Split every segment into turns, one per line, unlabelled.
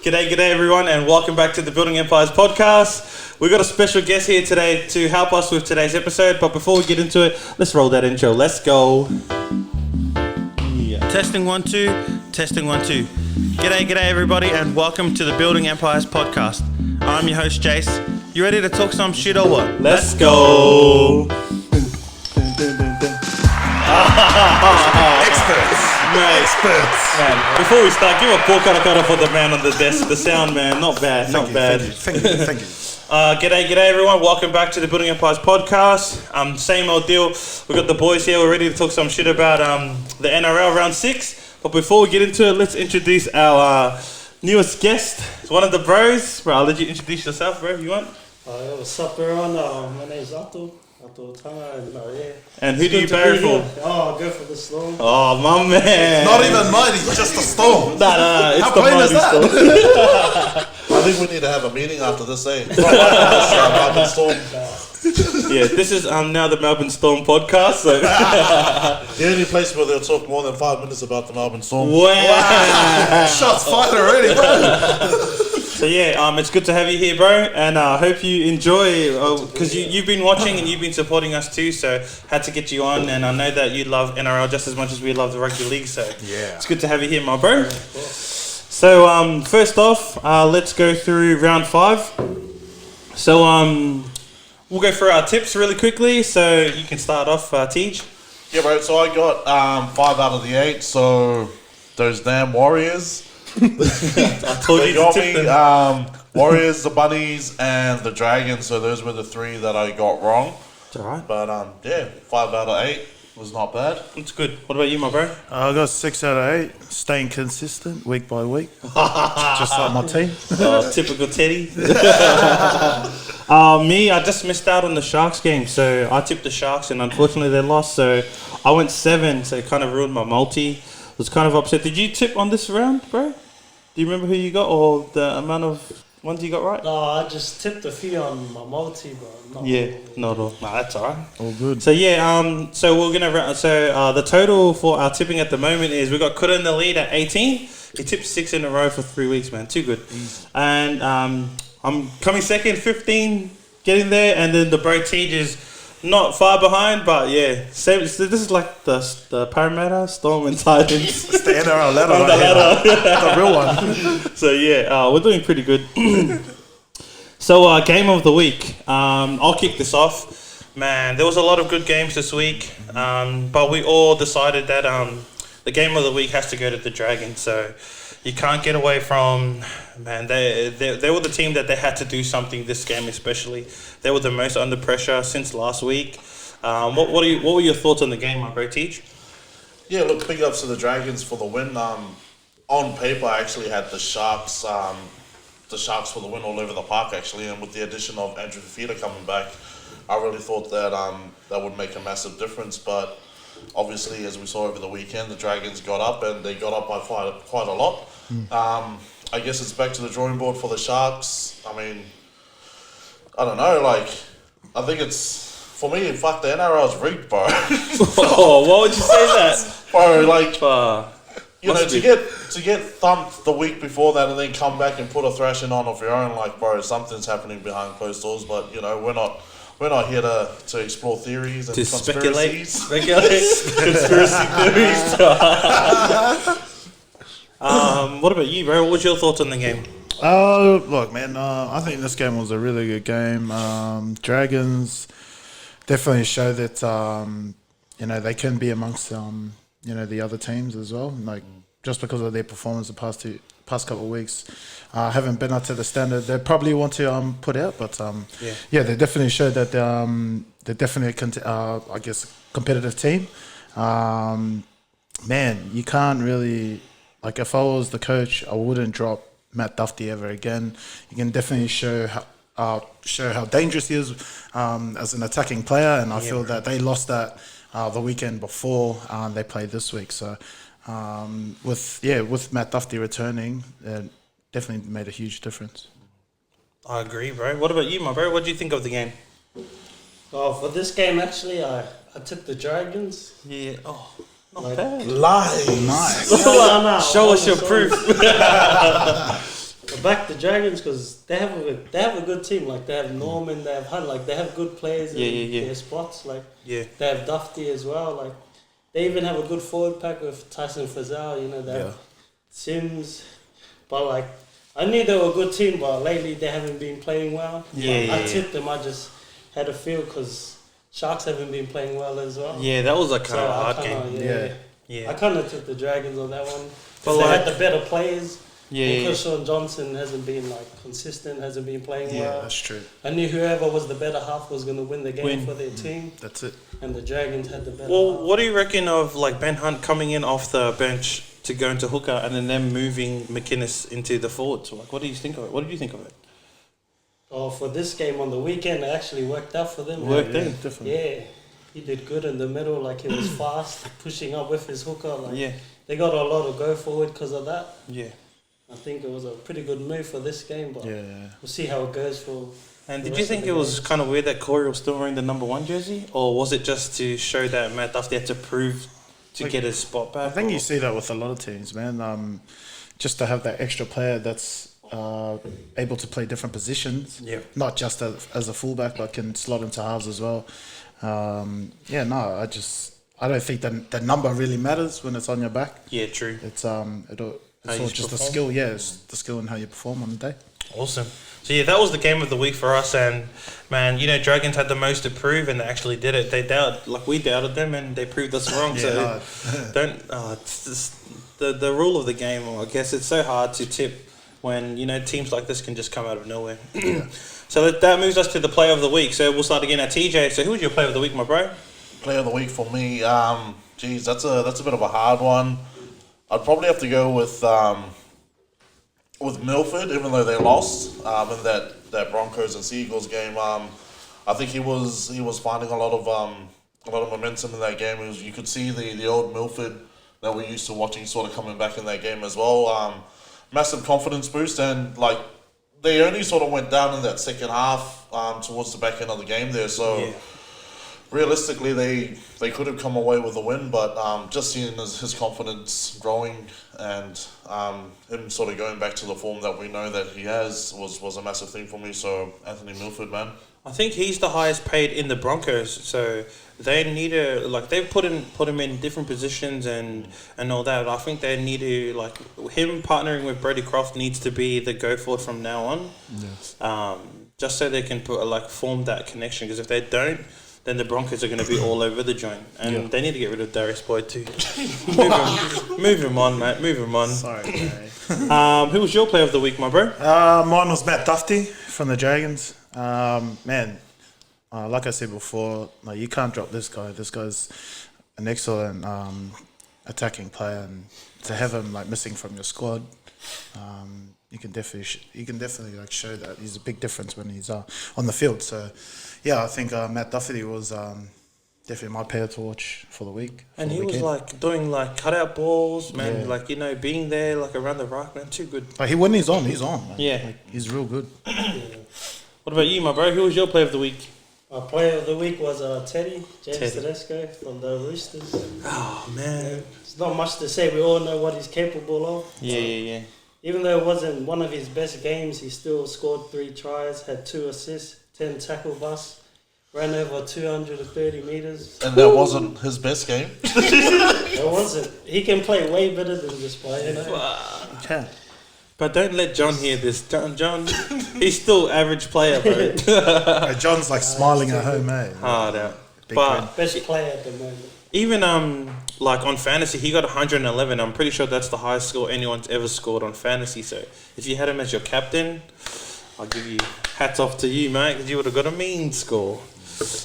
G'day everyone, and welcome back to the Building Empires podcast. We've got a special guest here today to help us with today's episode, but before we get into it, let's roll that intro. Let's go. Yeah. Testing 1 2, testing 1 2. G'day everybody, and welcome to the Building Empires podcast. I'm your host Jace. You ready to talk some shit or what? Let's go. Experts. Man, before we start, give a poor kara for the man on the desk, the sound man. Not bad.
Thank you.
G'day everyone. Welcome back to the Building Empires podcast. Same old deal. We got the boys here. We're ready to talk some shit about the NRL round 6. But before we get into it, let's introduce our newest guest. It's one of the bros. Bro, I'll let you introduce yourself, bro, if you want.
What's up, everyone? My name's Ato.
And who do you barrack for?
Oh, I go for the Storm.
Oh, my man.
Not even mighty, just the Storm.
Nah, it's
How
the
plain is
mighty
that?
Storm.
I think we need to have a meeting after this, eh? Melbourne Storm.
Yeah, this is now the Melbourne Storm podcast. So.
The only place where they'll talk more than 5 minutes about the Melbourne Storm.
Wow.
Shots fired already, bro.
So yeah, it's good to have you here, bro, and I hope you enjoy, because you've been watching and you've been supporting us too, so had to get you on, and I know that you love NRL just as much as we love the rugby league, so yeah, it's good to have you here, my bro. So first off, let's go through round 5. So we'll go through our tips really quickly, so you can start off, Tej.
Yeah, bro, so I got 5 out of the 8, so those damn Warriors.
I told you to tip them.
Warriors, the Bunnies, and the Dragons. So those were the 3 that I got wrong.
It's alright.
But yeah, 5 out of 8 was not bad.
It's good. What about you, my bro?
I got 6 out of 8, staying consistent week by week, just like my team.
Typical Teddy. Me, I just missed out on the Sharks game, so I tipped the Sharks, and unfortunately they lost. So I went 7, so it kind of ruined my multi. Was kind of upset. Did you tip on this round, bro? Do you remember who you got or the amount of ones you got right?
No, I just tipped a few on my multi, but not
not all. Nah, that's alright.
All good.
So yeah, so we're gonna the total for our tipping at the moment is we got Kura in the lead at 18. He tipped 6 in a row for 3 weeks, man. Too good. Easy. And I'm coming second, 15, getting there, and then the bro Tej is not far behind, but yeah, same. So this is like the Parramatta, Storm, and Titans.
It's the NRL ladder. The real one.
So yeah, we're doing pretty good. So game of the week. I'll kick this off. Man, there was a lot of good games this week, but we all decided that the game of the week has to go to the Dragons. So you can't get away from, man, they were the team that they had to do something this game especially. They were the most under pressure since last week. What were your thoughts on the game, my bro Tej?
Yeah, look, big ups to the Dragons for the win. On paper, I actually had the Sharks for the win all over the park, actually. And with the addition of Andrew Fafita coming back, I really thought that that would make a massive difference. But obviously, as we saw over the weekend, the Dragons got up, and they got up by quite a lot. I guess it's back to the drawing board for the Sharks. I mean, I don't know, I think it's, for me, fuck, the NRL's rigged, bro.
Oh, why would you say that?
Bro, you know, to get thumped the week before that and then come back and put a thrashing on of your own, bro, something's happening behind closed doors, but, you know, we're not here to explore theories and conspiracies.
Speculate. Conspiracy theories. What about you, bro? What was your thoughts on the game?
Look, man, I think this game was a really good game. Dragons definitely show that, they can be amongst, the other teams as well. Just because of their performance the past couple of weeks, haven't been up to the standard they probably want to put out. But they definitely showed that they're definitely competitive team. Man, you can't really, if I was the coach, I wouldn't drop Matt Duffy ever again. You can definitely show how dangerous he is as an attacking player, and I feel that they lost that the weekend before they played this week. So with Matt Duffy returning, it definitely made a huge difference.
I agree, bro. What about you, my bro? What do you think of the game?
Oh, for this game, actually, I took the Dragons.
Yeah. Oh, not bad.
Lies.
Nice.
No.
Show us your proof.
back the Dragons because they have a good team. Like they have Norman, they have Hunt. Like they have good players in their spots. Like they have Dufty as well. Like they even have a good forward pack with Tyson Fazal. You know, they have Sims. But like I knew they were a good team, but lately they haven't been playing well. I tipped them. I just had a feel because Sharks haven't been playing well as well.
Yeah, that was a kind of hard game.
Yeah. I kind of took the Dragons on that one.
But
they
like,
had the better players.
Yeah.
Because Shaun Johnson hasn't been like consistent, hasn't been playing well.
Yeah, that's true.
I knew whoever was the better half was going to win the game for their team.
That's it.
And the Dragons had the better
Well,
half.
what do you reckon of like Ben Hunt coming in off the bench to go into hooker and then them moving McInnes into the forwards? Like, what do you think of it? What did you think of it?
Oh, for this game on the weekend, it actually worked out for them.
Definitely.
Yeah, he did good in the middle. Like he was fast, pushing up with his hooker. Like they got a lot of go forward because of that.
Yeah.
I think it was a pretty good move for this game, but we'll see how it goes for.
And did you think it was kind of weird that Kura was still wearing the number 1 jersey, or was it just to show that Matt Dufty had to prove to get his spot back?
I think you see that with a lot of teams, man. Just to have that extra player that's able to play different positions, not just as a fullback, but can slot into halves as well. I don't think the number really matters when it's on your back.
Yeah, true.
It's all just the skill. Yeah, it's the skill and how you perform on the day.
Awesome. So yeah, that was the game of the week for us, and man, you know, Dragons had the most to prove, and they actually did it. We doubted them, and they proved us wrong. So it's just the rule of the game. I guess it's so hard to tip when you know teams like this can just come out of nowhere. So that moves us to the player of the week. So we'll start again at TJ. So who was your player of the week, my bro?
Player of the week for me, that's a bit of a hard one. I'd probably have to go with Milford, even though they lost in that Broncos and Seagulls game. I think he was finding a lot of momentum in that game. You could see the old Milford that we're used to watching sort of coming back in that game as well. Massive confidence boost, and like they only sort of went down in that second half towards the back end of the game there. So. Realistically, they could have come away with a win, but just seeing his confidence growing and him sort of going back to the form that we know that he has was a massive thing for me. So Anthony Milford, man.
I think he's the highest paid in the Broncos, so they need to they've put him in different positions and all that. I think they need to him partnering with Brody Croft needs to be the go forward from now on.
Yes.
Just so they can form that connection, because if they don't, then the Broncos are going to be all over the joint. And they need to get rid of Darius Boyd too. Move him on, mate. Move him on.
Sorry, mate.
Who was your player of the week, my bro?
Mine was Matt Dufty from the Dragons. Man, like I said before, you can't drop this guy. This guy's an excellent attacking player, and to have him missing from your squad, you can definitely show that he's a big difference when he's on the field. So, yeah, I think Matt Dufty was definitely my player to watch for the week.
And he was doing cutout balls, man. Being there around the rock, man. Too good.
When he's on, he's on. He's real good.
What about you, my bro? Who was your player of the week?
My player of the week was James Tedesco from the Roosters.
Oh man,
there's not much to say. We all know what he's capable of.
Yeah.
Even though it wasn't one of his best games, he still scored 3 tries, had 2 assists, 10 tackle busts, ran over 230 meters.
And that wasn't his best game?
It wasn't. He can play way better than this player, you know?
Okay.
But don't let John hear this. John, he's still average player, bro.
John's smiling at home, eh?
Hard out.
Best player at the moment.
Even on fantasy, he got 111. I'm pretty sure that's the highest score anyone's ever scored on fantasy. So if you had him as your captain, I'll give you hats off to you, mate, because you would have got a mean score.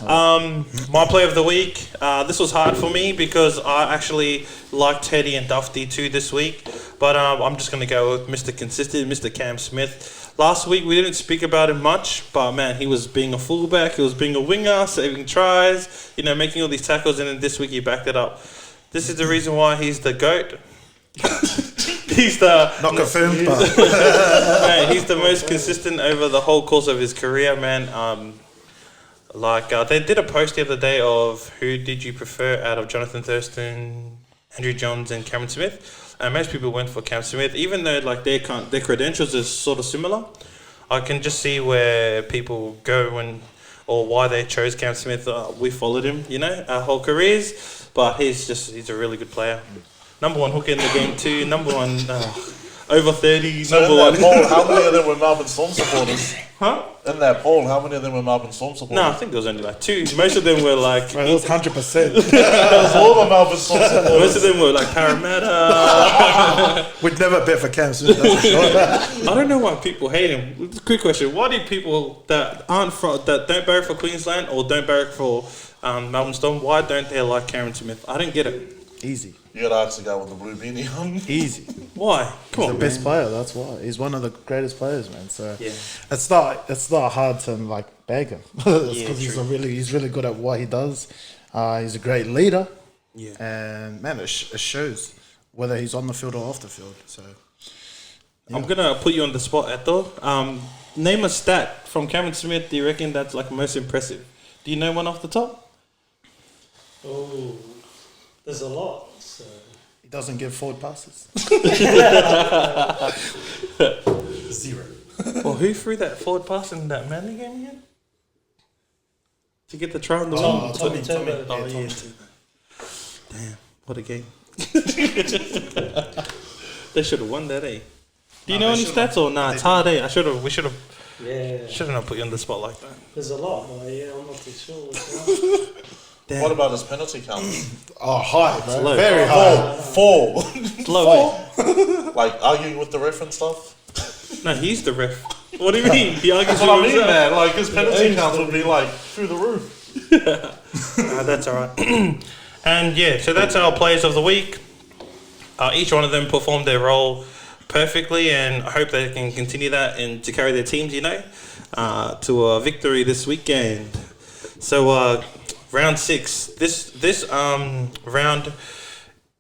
My player of the week. This was hard for me because I actually like Teddy and Dufty too this week, but I'm just gonna go with Mr. Consistent, Mr. Cam Smith. Last week we didn't speak about him much, but man, he was being a fullback, he was being a winger, saving tries, making all these tackles, and then this week he backed it up. This is the reason why he's the GOAT. He's the
not confirmed, but
man, he's the most consistent over the whole course of his career, man. They did a post the other day of who did you prefer out of Jonathan Thurston, Andrew Johns, and Cameron Smith. and most people went for Cam Smith, even though like their credentials is sort of similar. I can just see where people go or why they chose Cam Smith. We followed him, our whole careers, but he's a really good player. Number 1 hooker in the game too. Number 1 over 30.
So
number
in that
1.
poll, how many of them were Melbourne Storm supporters?
Huh?
In that poll, how many of them were Melbourne Storm supporters?
No, I think there was only like 2. Most of them were like.
Right, it was 100%.
That was all the Melbourne Storm supporters.
Most of them were like Parramatta.
We'd never bet for Cam Smith, that's for sure.
I don't know why people hate him. Quick question: why do people that don't barrack for Queensland or don't barrack for Melbourne Storm? Why don't they like Cameron Smith? I don't get it.
Easy.
You gotta ask the guy with the blue beanie on.
Easy.
Why? Come
He's
on,
the best
man.
player, that's why. He's one of the greatest players, man. So
Yeah.
it's not hard to like bag him. It's
Yeah,
because
true.
he's really good at what he does. He's a great leader.
Yeah.
And man, it shows whether he's on the field or off the field. So
I'm gonna put you on the spot, Eto. Name a stat from Cameron Smith. Do you reckon that's like most impressive? Do you know one off the top?
Oh, there's a lot. So.
he doesn't give forward passes. 0.
Well, who threw that forward pass in that Manly game again? To get the try on the win?
Tommy Turbo.
Oh, yeah. Damn, what a game. They should have won that, eh? Do you know any stats or nah? It's hard, eh? We should have not put you on the spot like that.
There's a lot, but I'm not too sure.
Damn.
What about his penalty count?
Oh, high, bro.
low.
Very high.
4.
It's low, eh?
Like arguing with the ref and stuff.
No, he's the ref. What do you mean? He argues
That's what I
with
mean,
himself.
man. Like his penalty counts would be like through the roof.
That's all right. And yeah, so that's our players of the week. Each one of them performed their role perfectly, and I hope they can continue that and to carry their teams, to a victory this weekend. So round 6. This round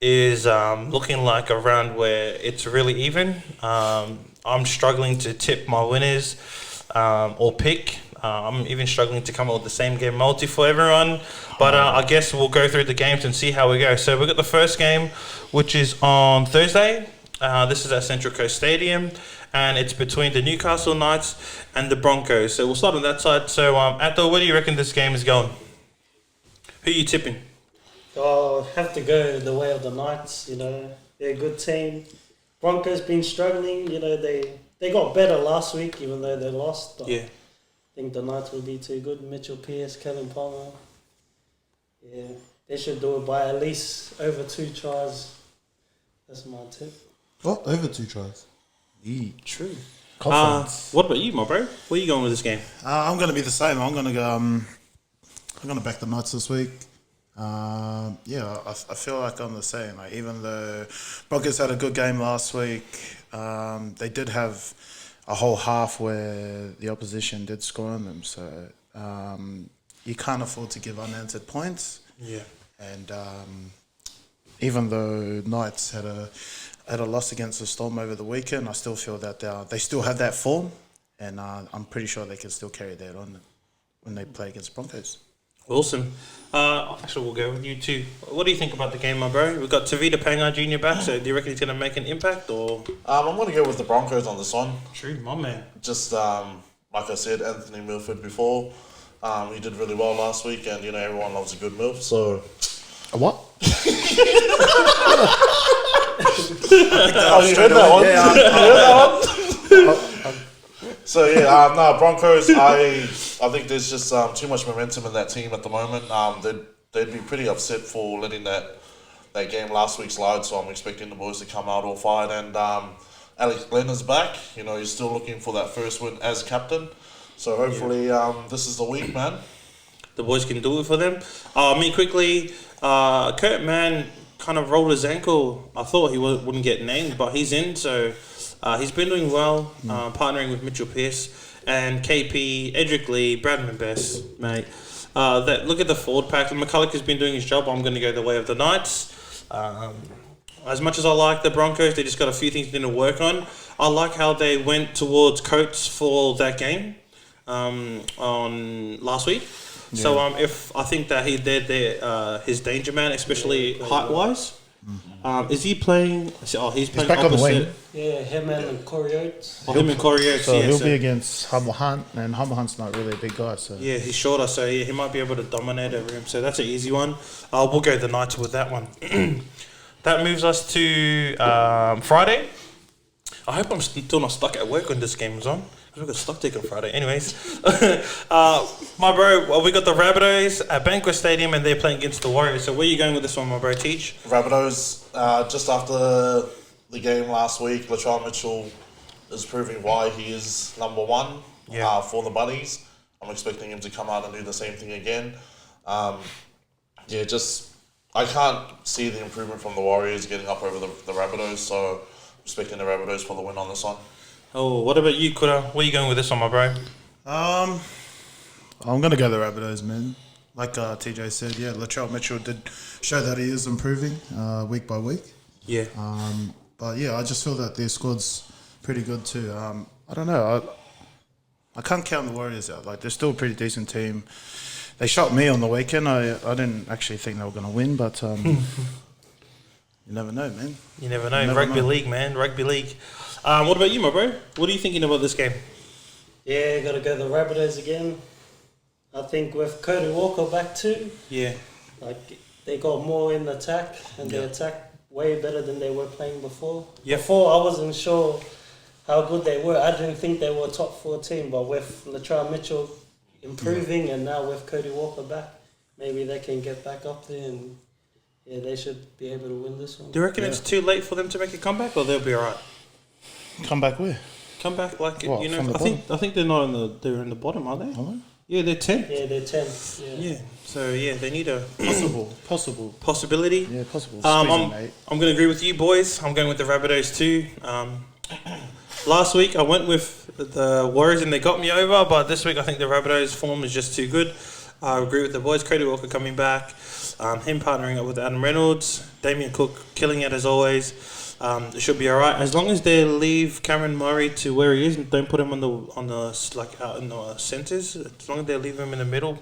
is looking like a round where it's really even. I'm struggling to tip my winners or pick. I'm even struggling to come up with the same game multi for everyone. But I guess we'll go through the games and see how we go. So we've got the first game, which is on Thursday. This is at Central Coast Stadium, and it's between the Newcastle Knights and the Broncos. So we'll start on that side. So, Ato, where do you reckon this game is going? Who are you tipping?
I'll have to go the way of the Knights. They're a good team. Broncos been struggling. They got better last week, even though they lost. But
Yeah.
I think the Knights will be too good. Mitchell Pearce, Kevin Palmer. Yeah, they should do it by at least over 2 tries. That's my tip.
What? Over 2 tries?
True.
Confidence.
What about you, my bro? Where are you going with this game?
I'm going to be the same. I'm going to go. I'm going to back the Knights this week. I feel like I'm the same. Like, even though Broncos had a good game last week, they did have a whole half where the opposition did score on them. So you can't afford to give unanswered points.
Yeah.
And even though Knights had a loss against the Storm over the weekend, I still feel that they still have that form, and I'm pretty sure they can still carry that on when they play against Broncos.
Awesome. Actually, we'll go with you too. What do you think about the game, my bro? We've got Tavita Pangai Jr. back, so do you reckon he's going to make an impact? Or
I'm going to go with the Broncos on this one.
True, my man.
Just like I said, Anthony Milford before. He did really well last week, and everyone loves a good MILF. So
A what?
you heard that one?
Yeah,
You heard that one? So yeah, Broncos. I think there's just too much momentum in that team at the moment. They'd be pretty upset for letting that game last week slide. So I'm expecting the boys to come out all fired. And Alex Glenn is back. He's still looking for that first win as captain. So hopefully this is the week, man.
The boys can do it for them. Quickly, Kurt Mann kind of rolled his ankle. I thought he wouldn't get named, but he's in. So he's been doing well, partnering with Mitchell Pearce and KP, Edric Lee, Bradman Best, mate. Look at the forward pack. McCulloch has been doing his job. I'm going to go the way of the Knights. As much as I like the Broncos, they just got a few things they need to work on. I like how they went towards Coates for that game on last week. Yeah. So if I think that they're his danger man, especially height wise. Is he playing? Oh, he's playing
back on the
opposite.
wing.
Yeah, him and Corey Oates.
Oh, him and Corey Oates,
So
yeah.
he'll
So,
be against Humble Hunt, and Humble Hunt's not really a big guy. So
yeah, he's shorter, so yeah, he might be able to dominate over him. So that's an easy one. We'll go the Knights with that one. That moves us to Friday. I hope I'm still not stuck at work when this game is on. We've got stock take on Friday. Anyways, my bro, we got the Rabbitohs at Banquet Stadium and they're playing against the Warriors. So where are you going with this one, my bro? Teach?
Rabbitohs, just after the game last week, Latrell Mitchell is proving why he is number one for the Bunnies. I'm expecting him to come out and do the same thing again. I can't see the improvement from the Warriors getting up over the Rabbitohs, so I'm expecting the Rabbitohs for the win on this one.
Oh, what about you, Kura? Where are you going with this one, my bro?
I'm gonna go the Rabbitohs, man. Like TJ said, yeah, Latrell Mitchell did show that he is improving week by week.
Yeah.
But yeah, I just feel that their squad's pretty good too. I don't know. I can't count the Warriors out. Like, they're still a pretty decent team. They shot me on the weekend. I didn't actually think they were going to win, but you never know, man.
You never know. Rugby league, man. Rugby league. What about you, my bro? What are you thinking about this game?
Yeah, got to go the Rabbitohs again. I think with Cody Walker back too.
Yeah.
Like, they got more in attack, and they attack way better than they were playing before.
Yep.
Before, I wasn't sure how good they were. I didn't think they were a top 4 team, but with Latrell Mitchell improving and now with Cody Walker back, maybe they can get back up there and they should be able to win this one.
Do you reckon it's too late for them to make a comeback, or they'll be alright?
Come back where?
Come back like
What,
you know.
from the
I think they're not they're in the bottom, are they?
Are they?
Yeah, they're 10.
Yeah, they're 10.
Yeah. So yeah, they need a
Possible.
possibility.
Yeah, possible.
I'm
Squeezing,
going to agree with you, boys. I'm going with the Rabbitohs too. Last week I went with the Warriors and they got me over, but this week I think the Rabbitohs form is just too good. I agree with the boys. Cody Walker coming back, him partnering up with Adam Reynolds, Damien Cook killing it as always. It should be alright as long as they leave Cameron Murray to where he is and don't put him on the like out in the centres. As long as they leave him in the middle,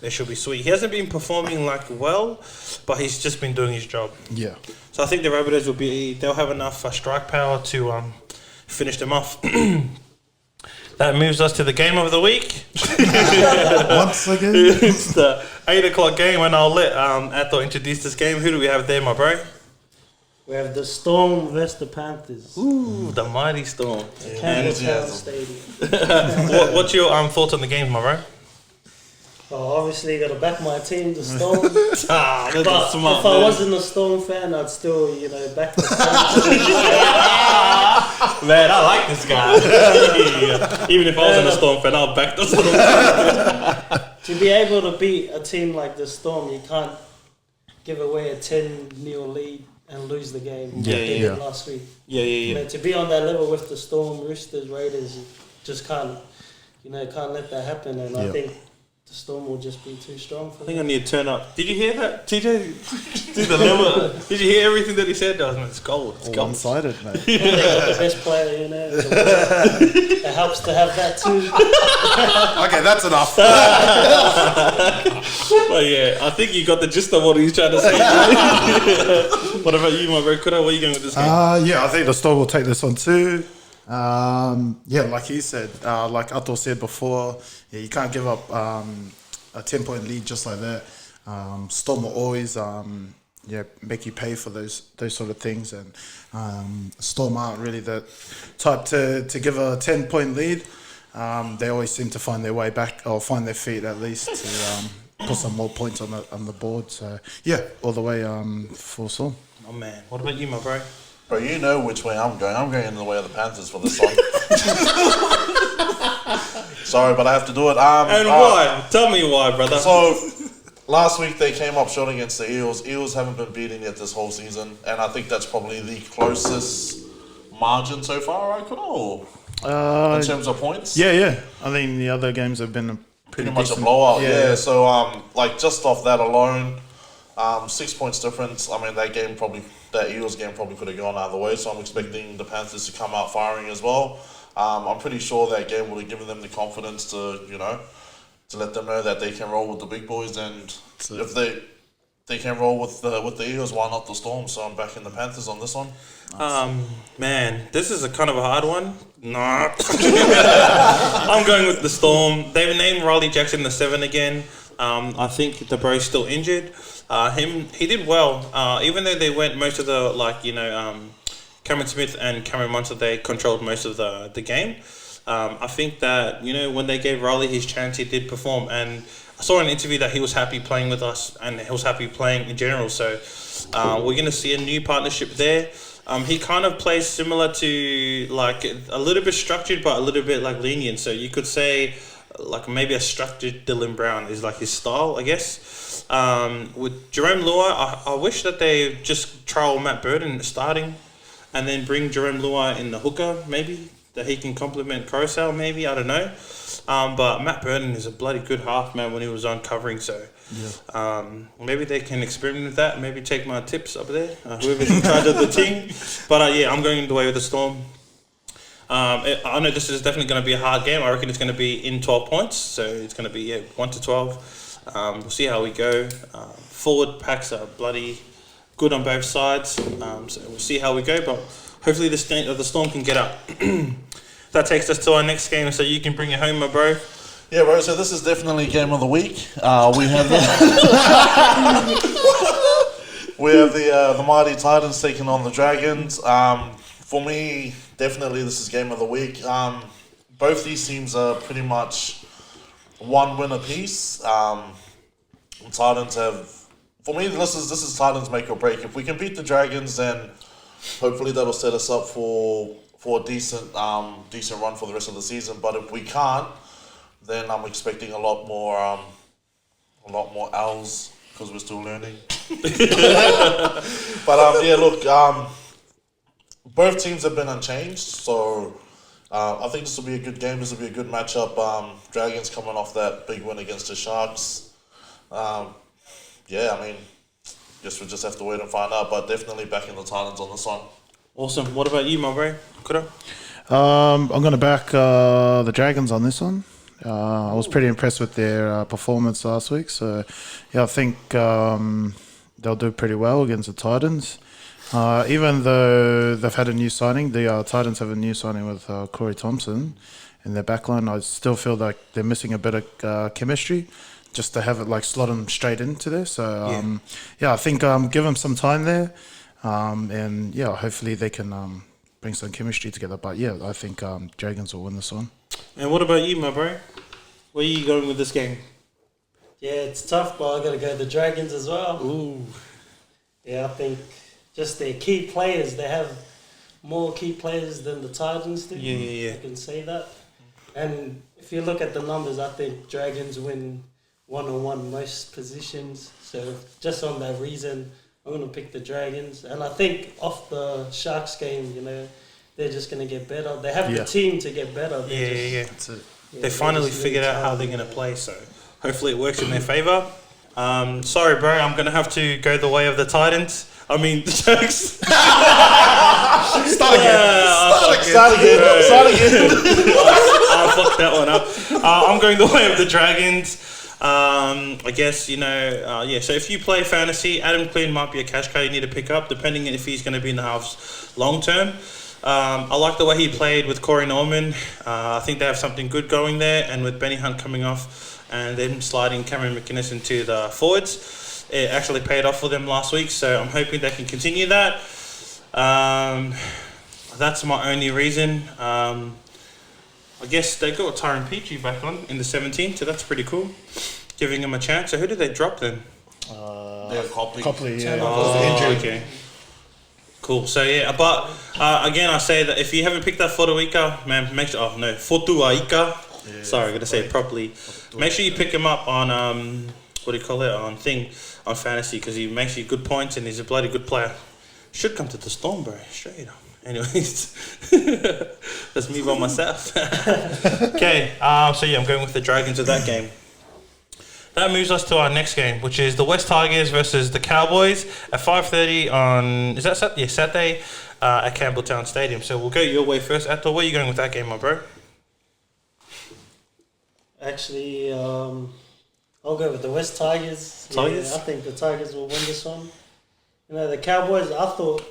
they should be sweet. He hasn't been performing like well, but he's just been doing his job.
Yeah.
So I think the Rabbitohs they'll have enough strike power to finish them off. That moves us to the game of the week.
Once again.
It's the 8 o'clock game, and I'll let Athol introduce this game. Who do we have there, my bro?
We have the Storm versus the Panthers.
Ooh, the mighty Storm.
Campbelltown Stadium.
What's your thoughts on the game, my bro?
Well, obviously, got to back my team, the Storm.
That's
But
smart,
if I wasn't a Storm fan, I'd still, back the Storm.
Man, I like this guy. Even if I wasn't a Storm fan, I'll back the Storm.
To be able to beat a team like the Storm, you can't give away a 10-0 lead and lose the game.
Yeah,
like they
yeah.
did last week.
Yeah.
But to be on that level with the Storm, Roosters, Raiders, you just can't let that happen. And I think the Storm will just be too strong for
I think I need to turn up. Did you hear that, TJ? Did you hear everything that he said? It's gold. It's gold.
One-sided, mate.
They got the best player, It helps to have that too.
Okay, that's enough.
Well, yeah, I think you got the gist of what he's trying to say. What about you, my bro? Kura, where are you going with this game?
Yeah, I think the Storm will take this one too. Like he said, like Athol said before, you can't give up a 10-point lead just like that. Storm will always make you pay for those sort of things, and Storm aren't really the type to give a 10-point lead. They always seem to find their way back, or find their feet at least, to put some more points on the board. So yeah, all the way for Storm.
Oh man, what about you, my bro?
Bro, you know which way I'm going. I'm going in the way of the Panthers for this one. Sorry, but I have to do it.
And why? Tell me why, brother.
So, last week they came up short against the Eels. Eels haven't been beaten yet this whole season, and I think that's probably the closest margin so far, right, Kura? In terms of points?
Yeah. I think the other games have been
Pretty much a blowout, yeah. So, just off that alone, 6 points difference. I mean, that Eels game probably could have gone either way. So I'm expecting the Panthers to come out firing as well. I'm pretty sure that game would have given them the confidence to let them know that they can roll with the big boys. And if they can roll with the Eagles. Why not the Storm? So I'm backing the Panthers on this one.
Man, this is a kind of a hard one. Nah. I'm going with the Storm. They've named Riley Jackson the 7 again. I think the bro's still injured. He did well. Even though they went most of the, Cameron Smith and Cameron Munster, they controlled most of the game. I think that, when they gave Riley his chance, he did perform. And I saw in an interview that he was happy playing with us and he was happy playing in general. So we're going to see a new partnership there. He kind of plays similar to a little bit structured but a little bit lenient. So you could say maybe a structured Dylan Brown is his style, I guess. With Jerome Lua, I wish that they just trial Matt Burton starting and then bring Jerome Lua in the hooker, maybe, that he can complement Coruscant, maybe, I don't know. But Matt Burton is a bloody good half, man, when he was on covering, so maybe they can experiment with that, maybe take my tips up there, whoever's in charge of the team. But I'm going the way with the Storm. I know this is definitely going to be a hard game. I reckon it's going to be in 12 points, so it's going to be 1 to 12. We'll see how we go. Forward packs are bloody good on both sides, so we'll see how we go, but hopefully the Storm can get up. That takes us to our next game, so you can bring it home, my bro.
Yeah, bro, so this is definitely game of the week. We have the Mighty Titans taking on the Dragons. For me, definitely this is game of the week. Both these teams are pretty much one win apiece. Titans have... For me, this is Titans make or break. If we can beat the Dragons, then hopefully that'll set us up for a decent run for the rest of the season. But if we can't, then I'm expecting a lot more L's because we're still learning. But look, both teams have been unchanged, so I think this will be a good game. This will be a good matchup. Dragons coming off that big win against the Sharks. Guess we'll just have to wait and find out, but definitely backing the Titans on this one.
Awesome. What about you, my bro? Kura?
I'm going to back the Dragons on this one. I was pretty impressed with their performance last week, so I think they'll do pretty well against the Titans. Even though they've had a new signing, the Titans have a new signing with Corey Thompson in their backline. I still feel like they're missing a bit of chemistry, just to have it slot them straight into there. So I think give them some time there, and hopefully they can bring some chemistry together. But I think Dragons will win this one.
And what about you, my bro? Where are you going with this game?
Yeah, it's tough, but I got to go the Dragons as well.
Ooh.
Yeah, I think just their key players, they have more key players than the Titans do.
Yeah.
I can say that. And if you look at the numbers, I think Dragons win one-on-one most positions. So just on that reason, I'm going to pick the Dragons. And I think off the Sharks game, they're just going to get better. They have the team to get better.
That's it. They finally figured out how they're going to play, so hopefully it works in their favour. Sorry, bro, I'm going to have to go the way of the Titans. I mean, the Sharks.
Start again.
I fucked that one up. I'm going the way of the Dragons. I guess, so if you play fantasy, Adam Clean might be a cash cow you need to pick up, depending if he's going to be in the halves long term. I like the way he played with Corey Norman. I think they have something good going there, and with Benny Hunt coming off and then sliding Cameron McInnes into the forwards, it actually paid off for them last week, so I'm hoping they can continue that. That's my only reason. I guess they got Tyron Petrie back on in the 17th, so that's pretty cool, giving him a chance. So who did they drop then?
Copley.
Yeah.
Oh, okay. Cool. So but again, I say that if you haven't picked up Fotuaika, man, make sure. Fotuaika. Yeah, sorry, I gotta say it properly. Make sure you pick him up on on fantasy, because he makes you good points and he's a bloody good player. Should come to the Storm, bro. Straight up. Anyways, that's me by myself. Okay. I'm going with the Dragons of that game. That moves us to our next game, which is the West Tigers versus the Cowboys at 5:30 on Saturday at Campbelltown Stadium. So we'll go your way first. Ato, where are you going with that game, my bro?
Actually, I'll go with the West Tigers.
Tigers?
Yeah, I think the Tigers will win this one. You know, the Cowboys, I thought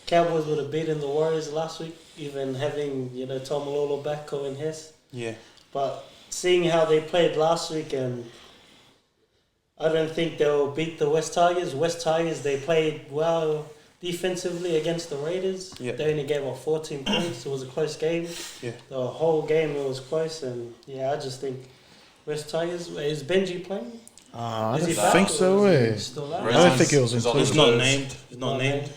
Cowboys would have beaten the Warriors last week, even having, you know, Tom Malolo back, Cohen Hess.
Yeah.
But seeing how they played last week, and I don't think they'll beat the West Tigers. West Tigers, they played well defensively against the Raiders.
Yeah.
They only gave up 14 points. It was a close game.
Yeah.
The whole game it was close, and I just think West Tigers. Is Benji playing?
I
Is he
don't
back
think
or
so.
is he still out?
I don't think he was
He's on
included.
He's not
reserves.
named. He's not named.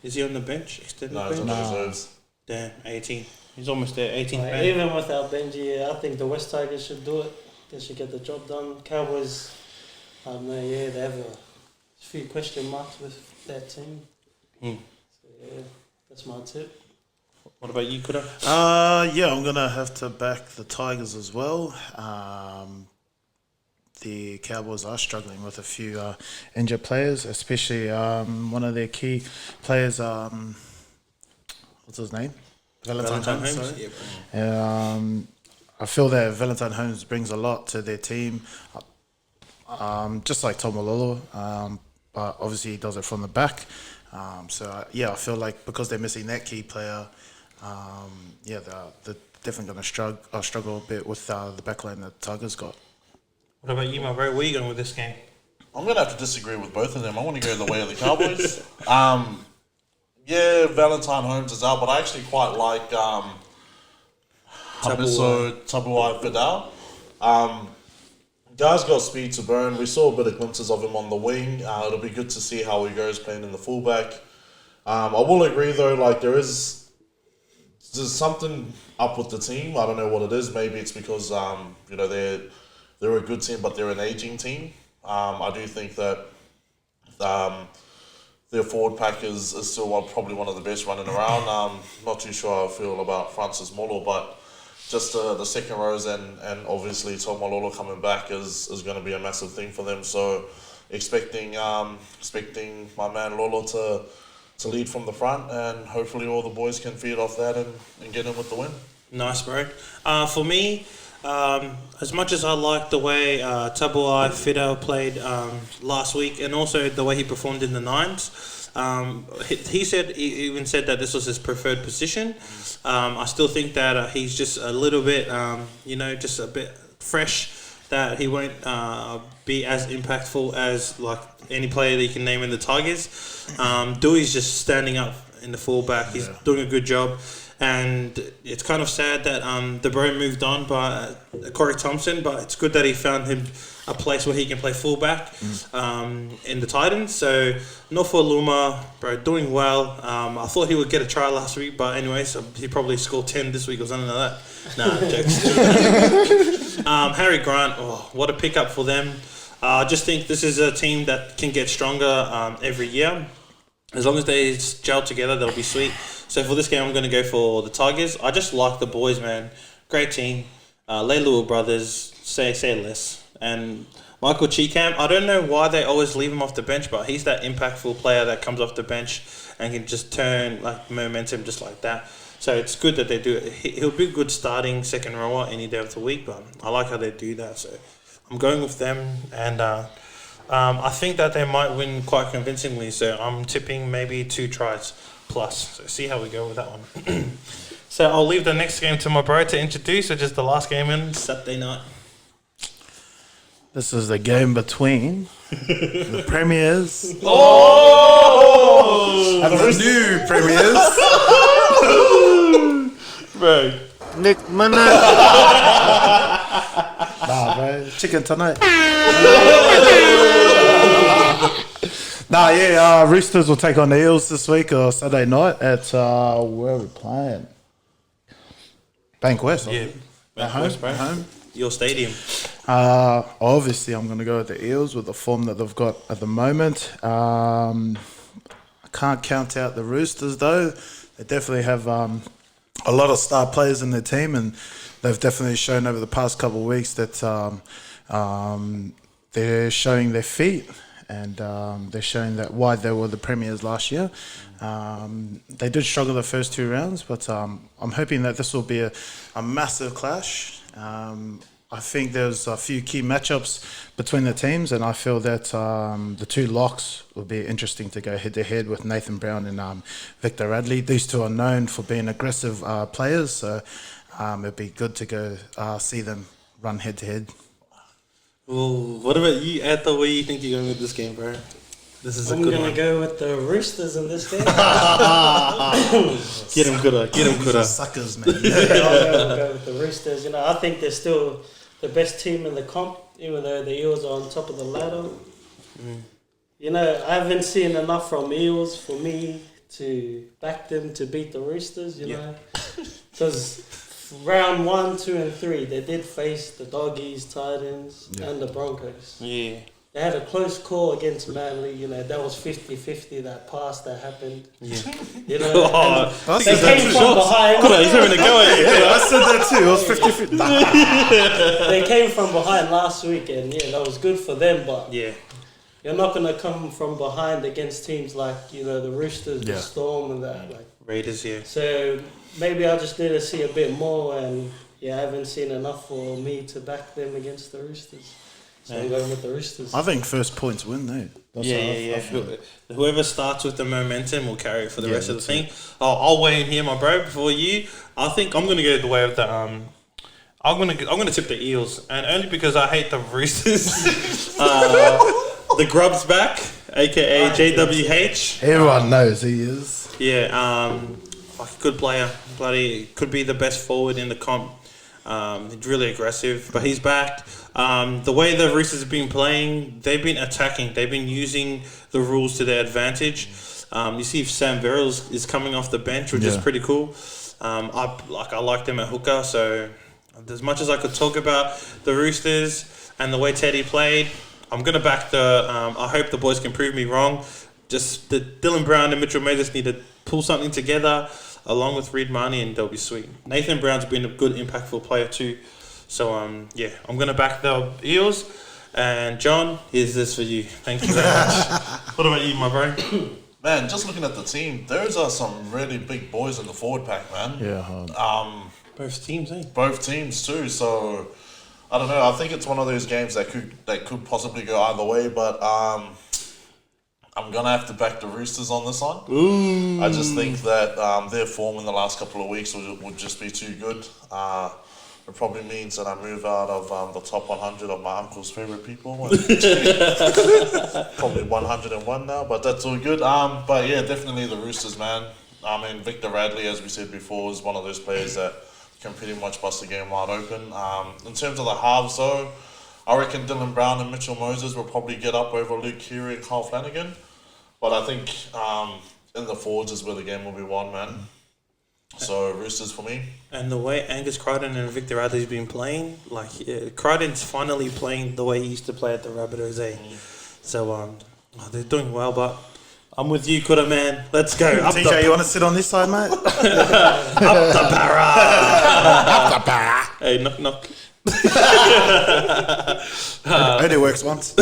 Is he on the bench? Extended
No, he's on
bench?
the reserves.
Damn, 18. He's almost there. 18th man.
Even without Benji, I think the West Tigers should do it. They should get the job done. Cowboys, I don't know, they have a few question marks with that team.
Mm.
So, that's my tip.
What about you, Kura?
Yeah, I'm gonna have to back the Tigers as well. The Cowboys are struggling with a few injured players, especially one of their key players. What's his name?
Valentine Holmes.
sorry.
Yeah.
I feel that Valentine Holmes brings a lot to their team, just like Tom Malolo, but obviously he does it from the back. I feel like because they're missing that key player, they're definitely going to struggle a bit with the backline that Tigers got.
What about you, my bro? Where are you going with this game?
I'm going to have to disagree with both of them. I want to go the way of the Cowboys. Valentine Holmes is out, but I actually quite like Tabuai Vidal. Guy's got speed to burn. We saw a bit of glimpses of him on the wing. It'll be good to see how he goes playing in the fullback. I will agree though, like there's something up with the team. I don't know what it is. Maybe it's because they're a good team, but they're an aging team. I do think that their forward pack is still probably one of the best running around. Not too sure how I feel about Francis Molo, but just the second rows and obviously Tom Malolo coming back is going to be a massive thing for them. So expecting my man Lolo to lead from the front, and hopefully all the boys can feed off that and get in with the win.
Nice, bro. For me, as much as I like the way Tabuai Fidel played last week, and also the way he performed in the Nines, he even said that this was his preferred position. I still think that he's just a little bit, just a bit fresh, that he won't be as impactful as like any player that you can name in the Tigers. Dewey's just standing up in the fullback. He's doing a good job. And it's kind of sad that the bro moved on by Corey Thompson, but it's good that he found him a place where he can play fullback in the Titans. So Nofo Luma, bro, doing well. I thought he would get a try last week, but anyways, he probably scored 10 this week or something like that. Nah, jokes. Harry Grant, what a pickup for them. I just think this is a team that can get stronger every year. As long as they gel together, they'll be sweet. So for this game, I'm going to go for the Tigers. I just like the boys, man. Great team. Leilu brothers, say less. And Michael Cheekham, I don't know why they always leave him off the bench, but he's that impactful player that comes off the bench and can just turn like momentum just like that. So it's good that they do it. He'll be a good starting second rower any day of the week, but I like how they do that. So I'm going with them, and I think that they might win quite convincingly. So I'm tipping maybe 2 tries plus. So see how we go with that one. So I'll leave the next game to my bro to introduce, which is the last game in Saturday night.
This is the game between the Premiers
Oh!
and the new Premiers.
Bro.
Nick Minute. Nah, bro. Chicken tonight. Roosters will take on the Eels this week or Saturday night at where are we playing? Bankwest.
Yeah.
At home.
Your stadium.
Obviously, I'm going to go with the Eels with the form that they've got at the moment. I can't count out the Roosters though. They definitely have a lot of star players in their team, and they've definitely shown over the past couple of weeks that they're showing their feet, and they're showing that why they were the Premiers last year. They did struggle the first 2 rounds, but I'm hoping that this will be a massive clash. I think there's a few key matchups between the teams, and I feel that the two locks will be interesting to go head-to-head with Nathan Brown and Victor Radley. These two are known for being aggressive players, so it'd be good to go see them run head-to-head.
Well, what about you, Atha? Where do you think you're going with this game, bro? This is
I'm going to go with the Roosters in this game.
Get him, Kura. Get him, Kura.
Suckers, man.
I'll go with the Roosters. You know, I think they're still the best team in the comp, even though the Eels are on top of the ladder. You know, I haven't seen enough from Eels for me to back them to beat the Roosters, you know. Because round 1, 2 and 3, they did face the Doggies, Titans and the Broncos.
Yeah.
They had a close call against Manly, you know, that was 50-50, that pass that happened.
Yeah.
You know,
Oh,
they came from behind.
Kura, he's having a go at you.
I said that too. It was 50-50.
They came from behind last week, and yeah, that was good for them, but
Yeah.
you're not going to come from behind against teams like, you know, the Roosters, the
Yeah.
Storm and that. Like.
Raiders, yeah.
So maybe I just need to see a bit more, and yeah, I haven't seen enough for me to back them against the Roosters. So I'm going with the Roosters.
I think first points win, though. That's what I feel.
Whoever starts with the momentum will carry it for the rest of the thing. I'll weigh in here, my bro. Before you, I think I'm gonna go the way of the I'm gonna tip the Eels, and only because I hate the Roosters. The Grub's back, aka JWH.
Everyone knows he is.
Yeah, like a good player. Bloody could be the best forward in the comp. He's really aggressive, but he's back. The way the Roosters have been playing, they've been attacking. They've been using the rules to their advantage. You see if Sam Verrills is coming off the bench, which is pretty cool. I like them at hooker, so as much as I could talk about the Roosters and the way Teddy played, I'm going to back the... I hope the boys can prove me wrong. Just the Dylan Brown and Mitchell Moses need to pull something together along with Reid Marnie, and they'll be sweet. Nathan Brown's been a good, impactful player too. So, I'm going to back the Eels. And, John, here's this for you. Thank you very much. What about you, my bro?
Man, just looking at the team, those are some really big boys in the forward pack, man.
Yeah.
Both teams, eh?
Both teams too. So I don't know. I think it's one of those games that could possibly go either way. But I'm gonna have to back the Roosters on this one.
Ooh.
I just think that their form in the last couple of weeks would just be too good. It probably means that I move out of the top 100 of my uncle's favourite people. Probably 101 now, but that's all good. But yeah, definitely the Roosters, man. I mean, Victor Radley, as we said before, is one of those players that can pretty much bust the game wide open. In terms of the halves, though, I reckon Dylan Brown and Mitchell Moses will probably get up over Luke Keary and Kyle Flanagan. But I think in the forwards is where the game will be won, man. So Roosters for me.
And the way Angus Crichton and Victor Radley's been playing, Crichton's finally playing the way he used to play at the Rabbitohs, eh? So they're doing well, but I'm with you, Kura, man. Let's go.
TJ, you want to sit on this side, mate?
Up the para.
Up the para.
Hey, knock, knock.
Only works once.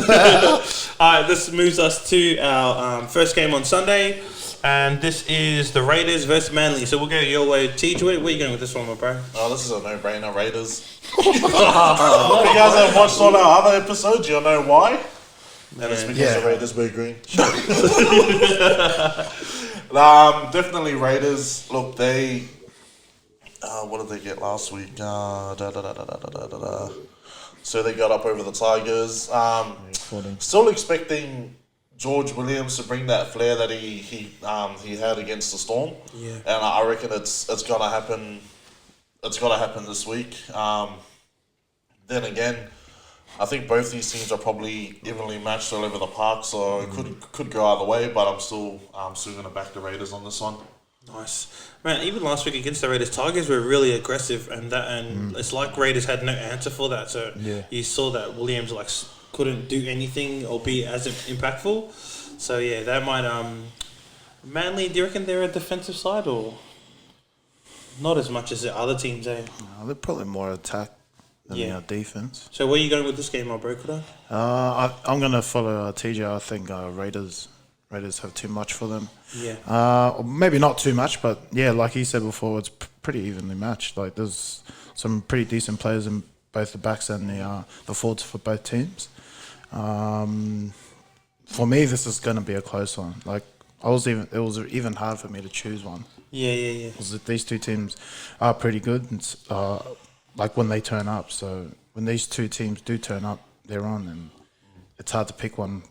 Alright, this moves us to our first game on Sunday. And this is the Raiders versus Manly. So we'll go your way. TJ, where are you going with this one, my bro?
Oh, this is a no-brainer, Raiders. If you guys have watched all our other episodes, you'll know why. And it's because the Raiders were green. Definitely Raiders. Look, they... what did they get last week? So they got up over the Tigers. Still expecting George Williams to bring that flair that he had against the Storm.
Yeah.
And I reckon it's gonna happen. It's gonna happen this week. Then again, I think both these teams are probably evenly matched all over the park, so it could go either way. But I'm still gonna back the Raiders on this one.
Nice. Man, even last week against the Raiders, Tigers were really aggressive, and it's like Raiders had no answer for that. So you saw that Williams couldn't do anything or be as impactful. So yeah, that might Manly, do you reckon they're a defensive side or not as much as the other teams, eh?
No, they're probably more attack than our defense.
So where are you going with this game, my bro?
I'm gonna follow TJ. I think Raiders have too much for them.
Yeah.
Or maybe not too much, but yeah, like he said before, it's pretty evenly matched. Like there's some pretty decent players in both the backs and the forwards for both teams. For me, this is going to be a close one. Like it was even hard for me to choose one.
Yeah.
Because these two teams are pretty good. Like when they turn up. So when these two teams do turn up, they're on, and it's hard to pick one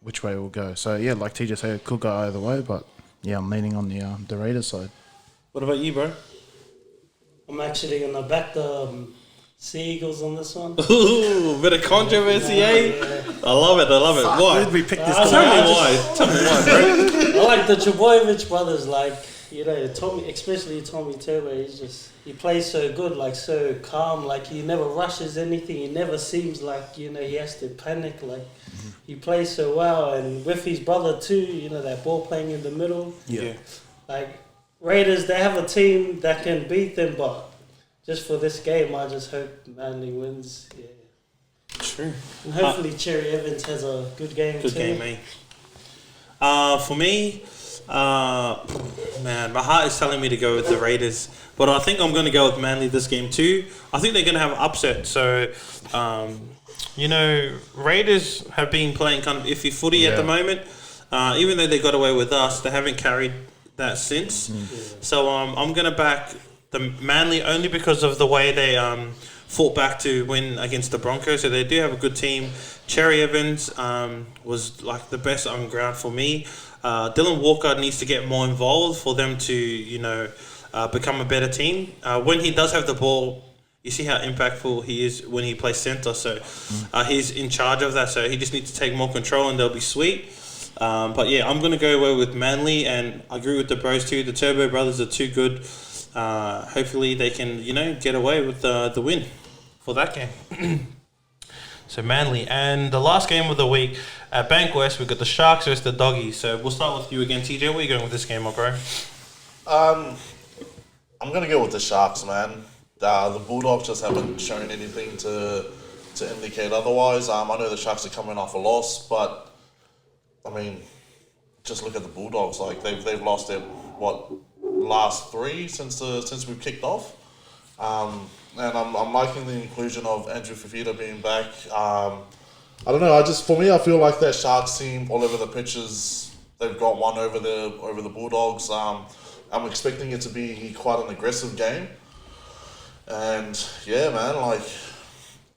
which way it will go. So yeah, like TJ said, it could go either way, but yeah, I'm leaning on the Raiders side.
What about you, bro?
I'm actually gonna back the Sea Eagles on this one.
Ooh, bit of controversy, eh?
Yeah.
I love it. Why?
Why did we pick this?
Tell me why, bro.
I like the Trbojevic brothers, like, you know, especially Tommy Turbo. He plays so good, like so calm, like he never rushes anything. He never seems like, you know, he has to panic. Like he plays so well, and with his brother too, you know, that ball playing in the middle.
Yeah.
Like Raiders, they have a team that can beat them, but just for this game, I just hope Manly wins. Yeah.
True.
And hopefully Cherry Evans has a good game
Good
too.
game, mate. For me, man, my heart is telling me to go with the Raiders, but I think I'm going to go with Manly this game too. I think they're going to have an upset. So, you know, Raiders have been playing kind of iffy footy at the moment. Even though they got away with us, they haven't carried that since. So I'm going to back the Manly only because of the way they fought back to win against the Broncos. So they do have a good team. Cherry Evans was like the best on ground for me. Dylan Walker needs to get more involved for them to, you know, become a better team. When he does have the ball, you see how impactful he is when he plays centre. So he's in charge of that. So he just needs to take more control and they'll be sweet. But yeah, I'm going to go away with Manly, and I agree with the bros too. The Turbo brothers are too good. Hopefully they can, you know, get away with the win for that game. So Manly. And the last game of the week at Bankwest, we've got the Sharks versus the Doggies. So we'll start with you again, TJ. Where are you going with this game, my bro?
I'm going to go with the Sharks, man. The Bulldogs just haven't shown anything to indicate otherwise. I know the Sharks are coming off a loss, but I mean, just look at the Bulldogs. Like they've lost their last three since we've kicked off. And I'm liking the inclusion of Andrew Fafita being back. I don't know. For me, I feel like that Sharks team all over the pitches. They've got one over the Bulldogs. I'm expecting it to be quite an aggressive game. And yeah, man, like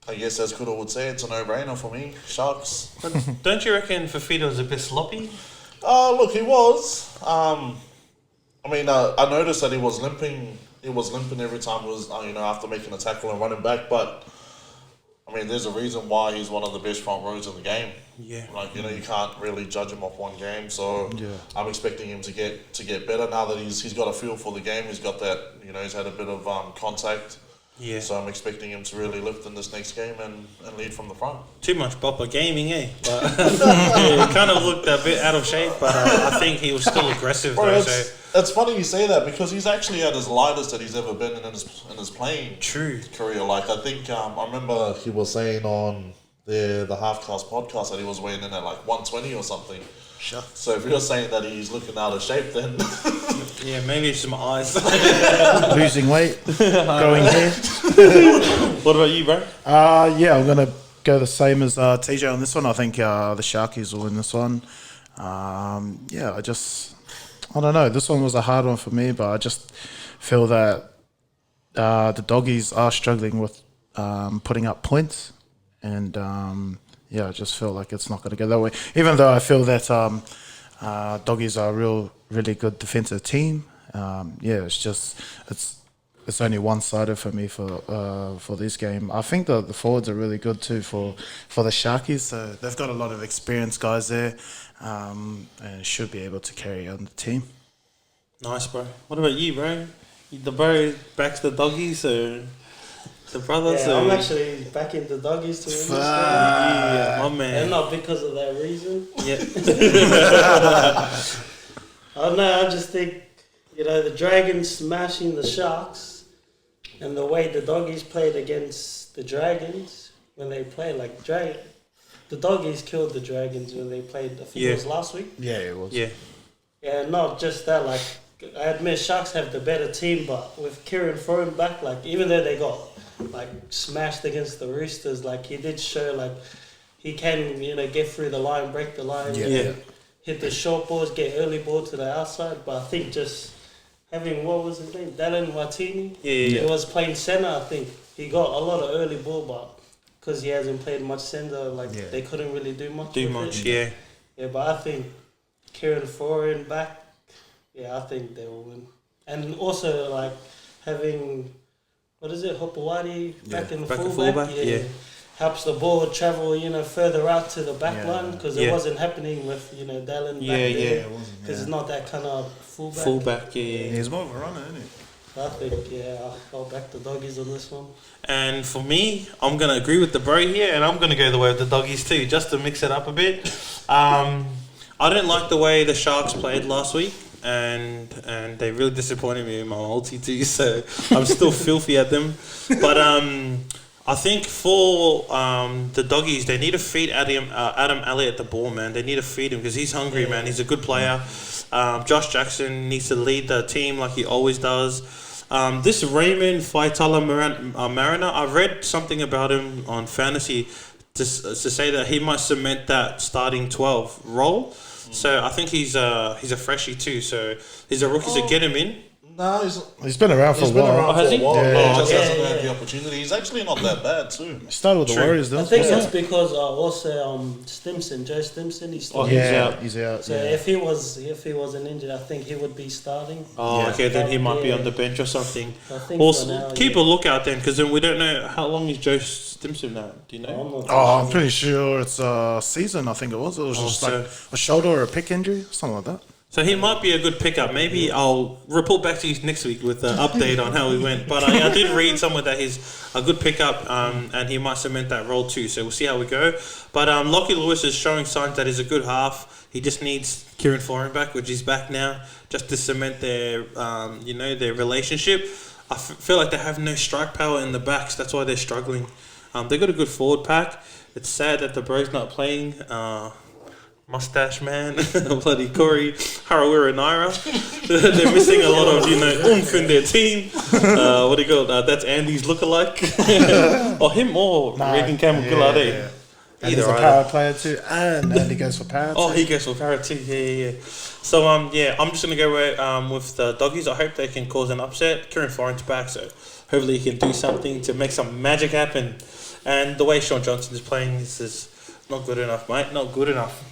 I guess as Kura would say, it's a no-brainer for me. Sharks.
But don't you reckon Fafita was a bit sloppy?
Look, he was. I noticed that he was limping. He was limping every time he was, after making a tackle and running back. But I mean, there's a reason why he's one of the best front rows in the game.
Yeah.
Like, you can't really judge him off one game. So I'm expecting him to get better now that he's got a feel for the game. He's got that. He's had a bit of contact.
Yeah.
So I'm expecting him to really lift in this next game and lead from the front.
Too much bopper gaming, eh? But he kind of looked a bit out of shape, but I think he was still aggressive.
Bro,
though.
It's funny you say that because he's actually at his lightest that he's ever been in his playing career. Like I think I remember he was saying on the Half Cast podcast that he was weighing in at like 120 or something.
Sure.
So if you're saying that he's looking out of shape, then
yeah, maybe it's my eyes.
Losing weight, growing hair.
What about you, bro?
Yeah, I'm gonna go the same as TJ on this one. I think the Sharkies will win this one. I don't know. This one was a hard one for me, but I just feel that the Doggies are struggling with putting up points, and I just feel like it's not going to go that way. Even though I feel that Doggies are a really good defensive team. It's only one-sided for me for this game. I think the forwards are really good too for the Sharkies. So they've got a lot of experienced guys there, and should be able to carry on the team.
Nice, bro. What about you, bro? The bro backs the Doggies or the brothers?
Yeah, I'm actually backing the Doggies to win this game.
Yeah, my man.
And not because of that reason.
Yeah.
I just think, the Dragons smashing the Sharks and the way the Doggies played against the Dragons when they played, the Doggies killed the Dragons when they played, I think it was last week.
Yeah, it was.
Yeah.
Yeah, not just that, I admit Sharks have the better team, but with Kieran Foran back, even though they got like smashed against the Roosters, like he did show like he can, you know, get through the line, break the line, hit the short balls, get early ball to the outside. But I think just having, what was his name, Dallin Martini, he was playing centre. I think he got a lot of early ball, but because he hasn't played much centre, like they couldn't really do much. Yeah, but I think Kieran Foran back, I think they will win. And also like having, what is it, Hopewadi back in the fullback, helps the ball travel, you know, further out to the back line, because it wasn't happening with, you know, Dallin back there, because it's not that kind of fullback.
He's more of a runner, isn't he?
I think, I'll back the doggies on this one.
And for me, I'm going to agree with the bro here, and I'm going to go the way of the doggies too, just to mix it up a bit. I didn't like the way the Sharks played last week, and they really disappointed me in my multi too, so I'm still filthy at them. But I think for the doggies, they need to feed Adam Elliott the ball, man. They need to feed him because he's hungry, man. He's a good player. Josh Jackson needs to lead the team like he always does. This Raymond Faitala Mariner, I read something about him on Fantasy to say that he might cement that starting 12 role. So I think he's a freshie too. So he's a rookie, so get him in.
No,
he's been around for a while.
Has he?
He just hasn't had the opportunity. He's actually not that bad too.
He started with the Warriors, though.
I think it's because Stimson, Joe Stimson, he's still
he's out.
So if he wasn't injured, I think he would be starting.
Then he might be on the bench or something.
I think
Also, keep a lookout then, because then we don't know how long is Joe Stimson now. Do you know?
I'm pretty sure it's a season. I think it was. It was just like a shoulder or a pick injury, something like that.
So he might be a good pickup. Maybe I'll report back to you next week with an update on how he went. But I did read somewhere that he's a good pickup, and he might cement that role too. So we'll see how we go. But Lockie Lewis is showing signs that he's a good half. He just needs Kieran Foran back, which he's back now, just to cement their, their relationship. I feel like they have no strike power in the backs. That's why they're struggling. They got a good forward pack. It's sad that the bro's not playing. Mustache man, bloody Corey, Harawira Naira. They're missing a lot of, oomph in their team. What do you call that? That's Andy's lookalike. Or him or Regan Campbell Gillard.
And he's a power player too, and Andy goes for power too.
Oh, he goes for power too, yeah. So, I'm just going to go with the doggies. I hope they can cause an upset. Kieran Foran's back, so hopefully he can do something to make some magic happen. And the way Shaun Johnson is playing, this is not good enough, mate. Not good enough.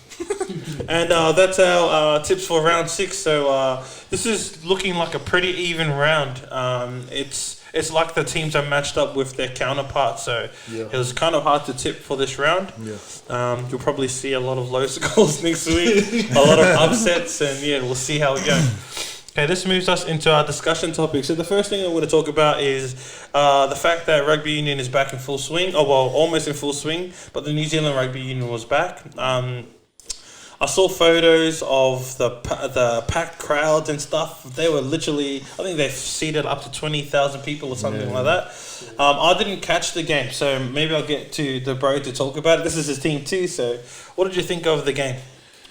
And that's our tips for round 6. So this is looking like a pretty even round. It's like the teams are matched up with their counterparts. So it was kind of hard to tip for this round. You'll probably see a lot of low scores next week, a lot of upsets, and we'll see how we go. Okay, this moves us into our discussion topic. So the first thing I want to talk about is the fact that rugby union is back in full swing. Oh, well, almost in full swing, but the New Zealand Rugby Union was back. I saw photos of the packed crowds and stuff. They were literally, I think they've seated up to 20,000 people or something like that. I didn't catch the game, so maybe I'll get to the bro to talk about it. This is his team too, so what did you think of the game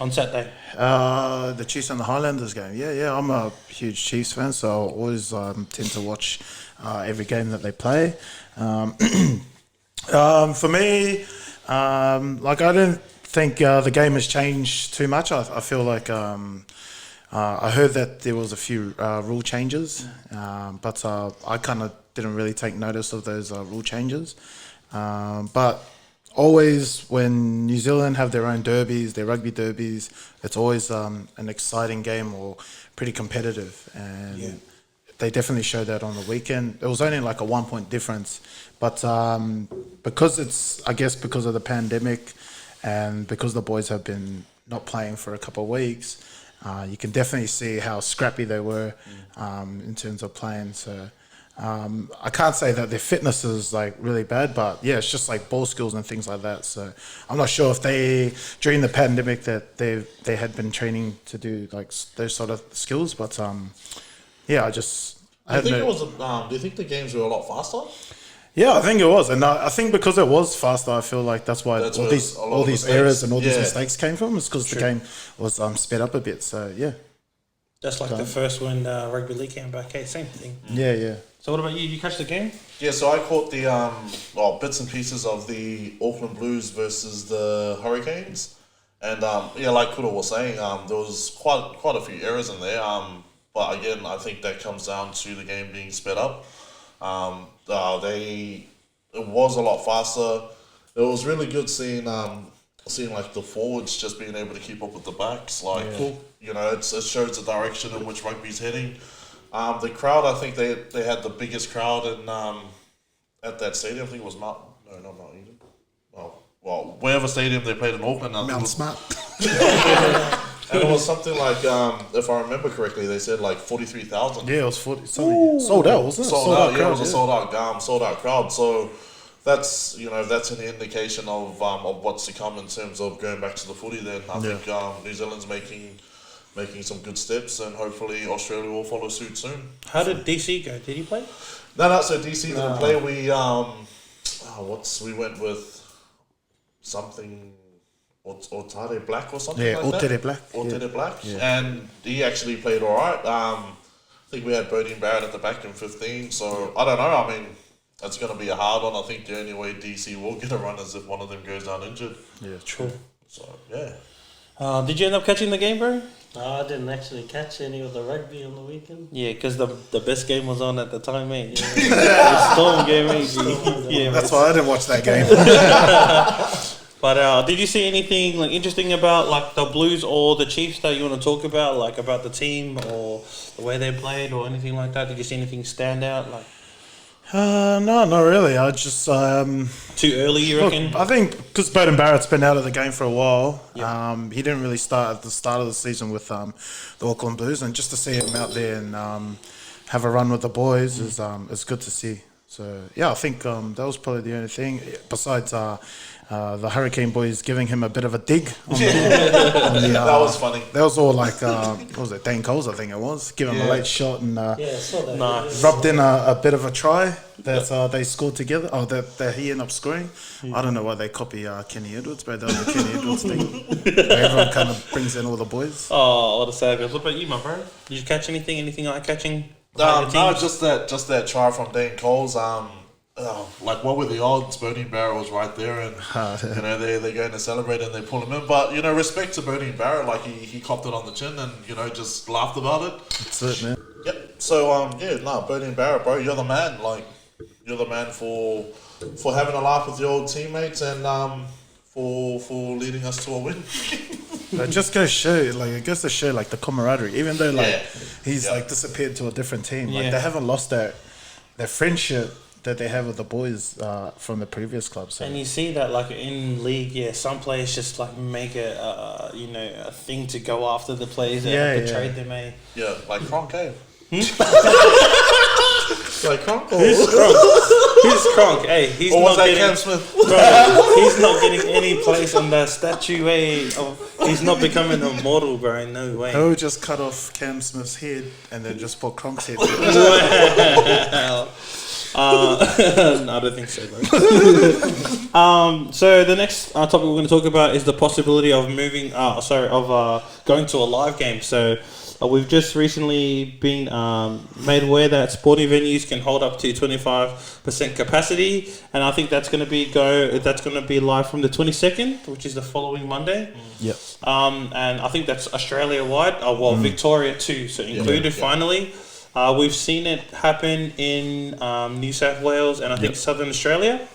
on Saturday?
The Chiefs and the Highlanders game. Yeah, I'm a huge Chiefs fan, so I always tend to watch every game that they play. For me, I don't think the game has changed too much. I feel like I heard that there was a few rule changes, but I kind of didn't really take notice of those rule changes. But always when New Zealand have their own derbies, their rugby derbies, it's always an exciting game or pretty competitive. And they definitely showed that on the weekend. It was only like a 1 point difference. But because because of the pandemic, and because the boys have been not playing for a couple of weeks, you can definitely see how scrappy they were in terms of playing. So I can't say that their fitness is like really bad, but it's just like ball skills and things like that. So I'm not sure if they, during the pandemic, that they had been training to do like those sort of skills. But do you think the games were a lot faster? Yeah, I think it was, and I think because it was faster, I feel like that's why all these errors and all these mistakes came from. It's because the game was sped up a bit. So
Just like the first when rugby league came back. Hey, same thing.
Yeah.
So what about you? Did you catch the game?
Yeah, so I caught the bits and pieces of the Auckland Blues versus the Hurricanes, and like Kura was saying, there was quite a few errors in there. But again, I think that comes down to the game being sped up. It was a lot faster. It was really good seeing like the forwards just being able to keep up with the backs. Like it shows the direction in which rugby's heading. The crowd, I think they had the biggest crowd in at that stadium. I think it was Mount Eden. Well, wherever stadium they played in Auckland.
Mount Smart.
And it was something like, if I remember correctly, they said like 43,000.
Yeah, it was 40. Sold out, wasn't it?
Sold out. Yeah, it was a sold out crowd. So that's that's an indication of what's to come in terms of going back to the footy. Then I think New Zealand's making some good steps, and hopefully Australia will follow suit soon.
How did DC go? Did he play?
No. So DC didn't play. We we went with something. Otare Black or something like that. Otare Black. Yeah. And he actually played all right. I think we had Bodie Barrett at the back in 15. So I don't know. I mean, it's going to be a hard one. I think the only way DC will get a run is if one of them goes down injured.
Yeah, true.
So yeah.
Did you end up catching the game, bro?
No, I didn't actually catch any of the rugby on the weekend.
Yeah, because the best game was on at the time, mate. Yeah. The Storm game, mate. Yeah,
that's why I didn't watch that game.
But did you see anything like interesting about like the Blues or the Chiefs that you want to talk about, like about the team or the way they played or anything like that? Did you see anything stand out? Like,
no, not really. I just
too early, you reckon?
I think because Bodie Barrett's been out of the game for a while. Yep. He didn't really start at the start of the season with the Auckland Blues, and just to see him out there and have a run with the boys is good to see. So yeah, I think that was probably the only thing besides the Hurricane boys giving him a bit of a dig.
That was funny.
That was all like, what was it, Dane Coles, I think it was. Give him a late shot and
saw that.
Nice.
Rubbed in a bit of a try that they scored together. Oh, that he ended up scoring. I don't know why they copy Kenny Edwards, but that was the Kenny Edwards thing. Everyone kind of brings in all the boys.
Oh, what a savage. What about you, my bro? Did you catch anything? Anything like catching?
No, just that try from Dane Coles. Like, what were the odds? Bodie Barrett was right there, and they're going to celebrate and they pull him in. But respect to Bodie Barrett, like he copped it on the chin and just laughed about it.
That's it, man.
Yep. So Bodie Barrett, bro, you're the man. Like, you're the man for having a laugh with your old teammates and for leading us to a win.
It just goes to show like the camaraderie, even though he's like disappeared to a different team. Like they haven't lost their friendship that they have with the boys from the previous club. So.
And you see that like in league, some players just like make a thing to go after the players that betrayed them.
Yeah, like Kronk, like Kronk.
Who's Kronk? Hey, he's
or was
not
that
getting.
Cam Smith?
Bro, he's not getting any place on that statue. He's not becoming immortal, bro. No way.
Who just cut off Cam Smith's head and then just put Kronk's head?
Wow. I don't think so, bro. So the next topic we're going to talk about is the possibility of going to a live game. So we've just recently been made aware that sporting venues can hold up to 25% capacity, and I think that's going to be live from the 22nd, which is the following Monday.
Yep.
And I think that's Australia wide. Victoria too, so included finally. We've seen it happen in New South Wales and I think Southern Australia,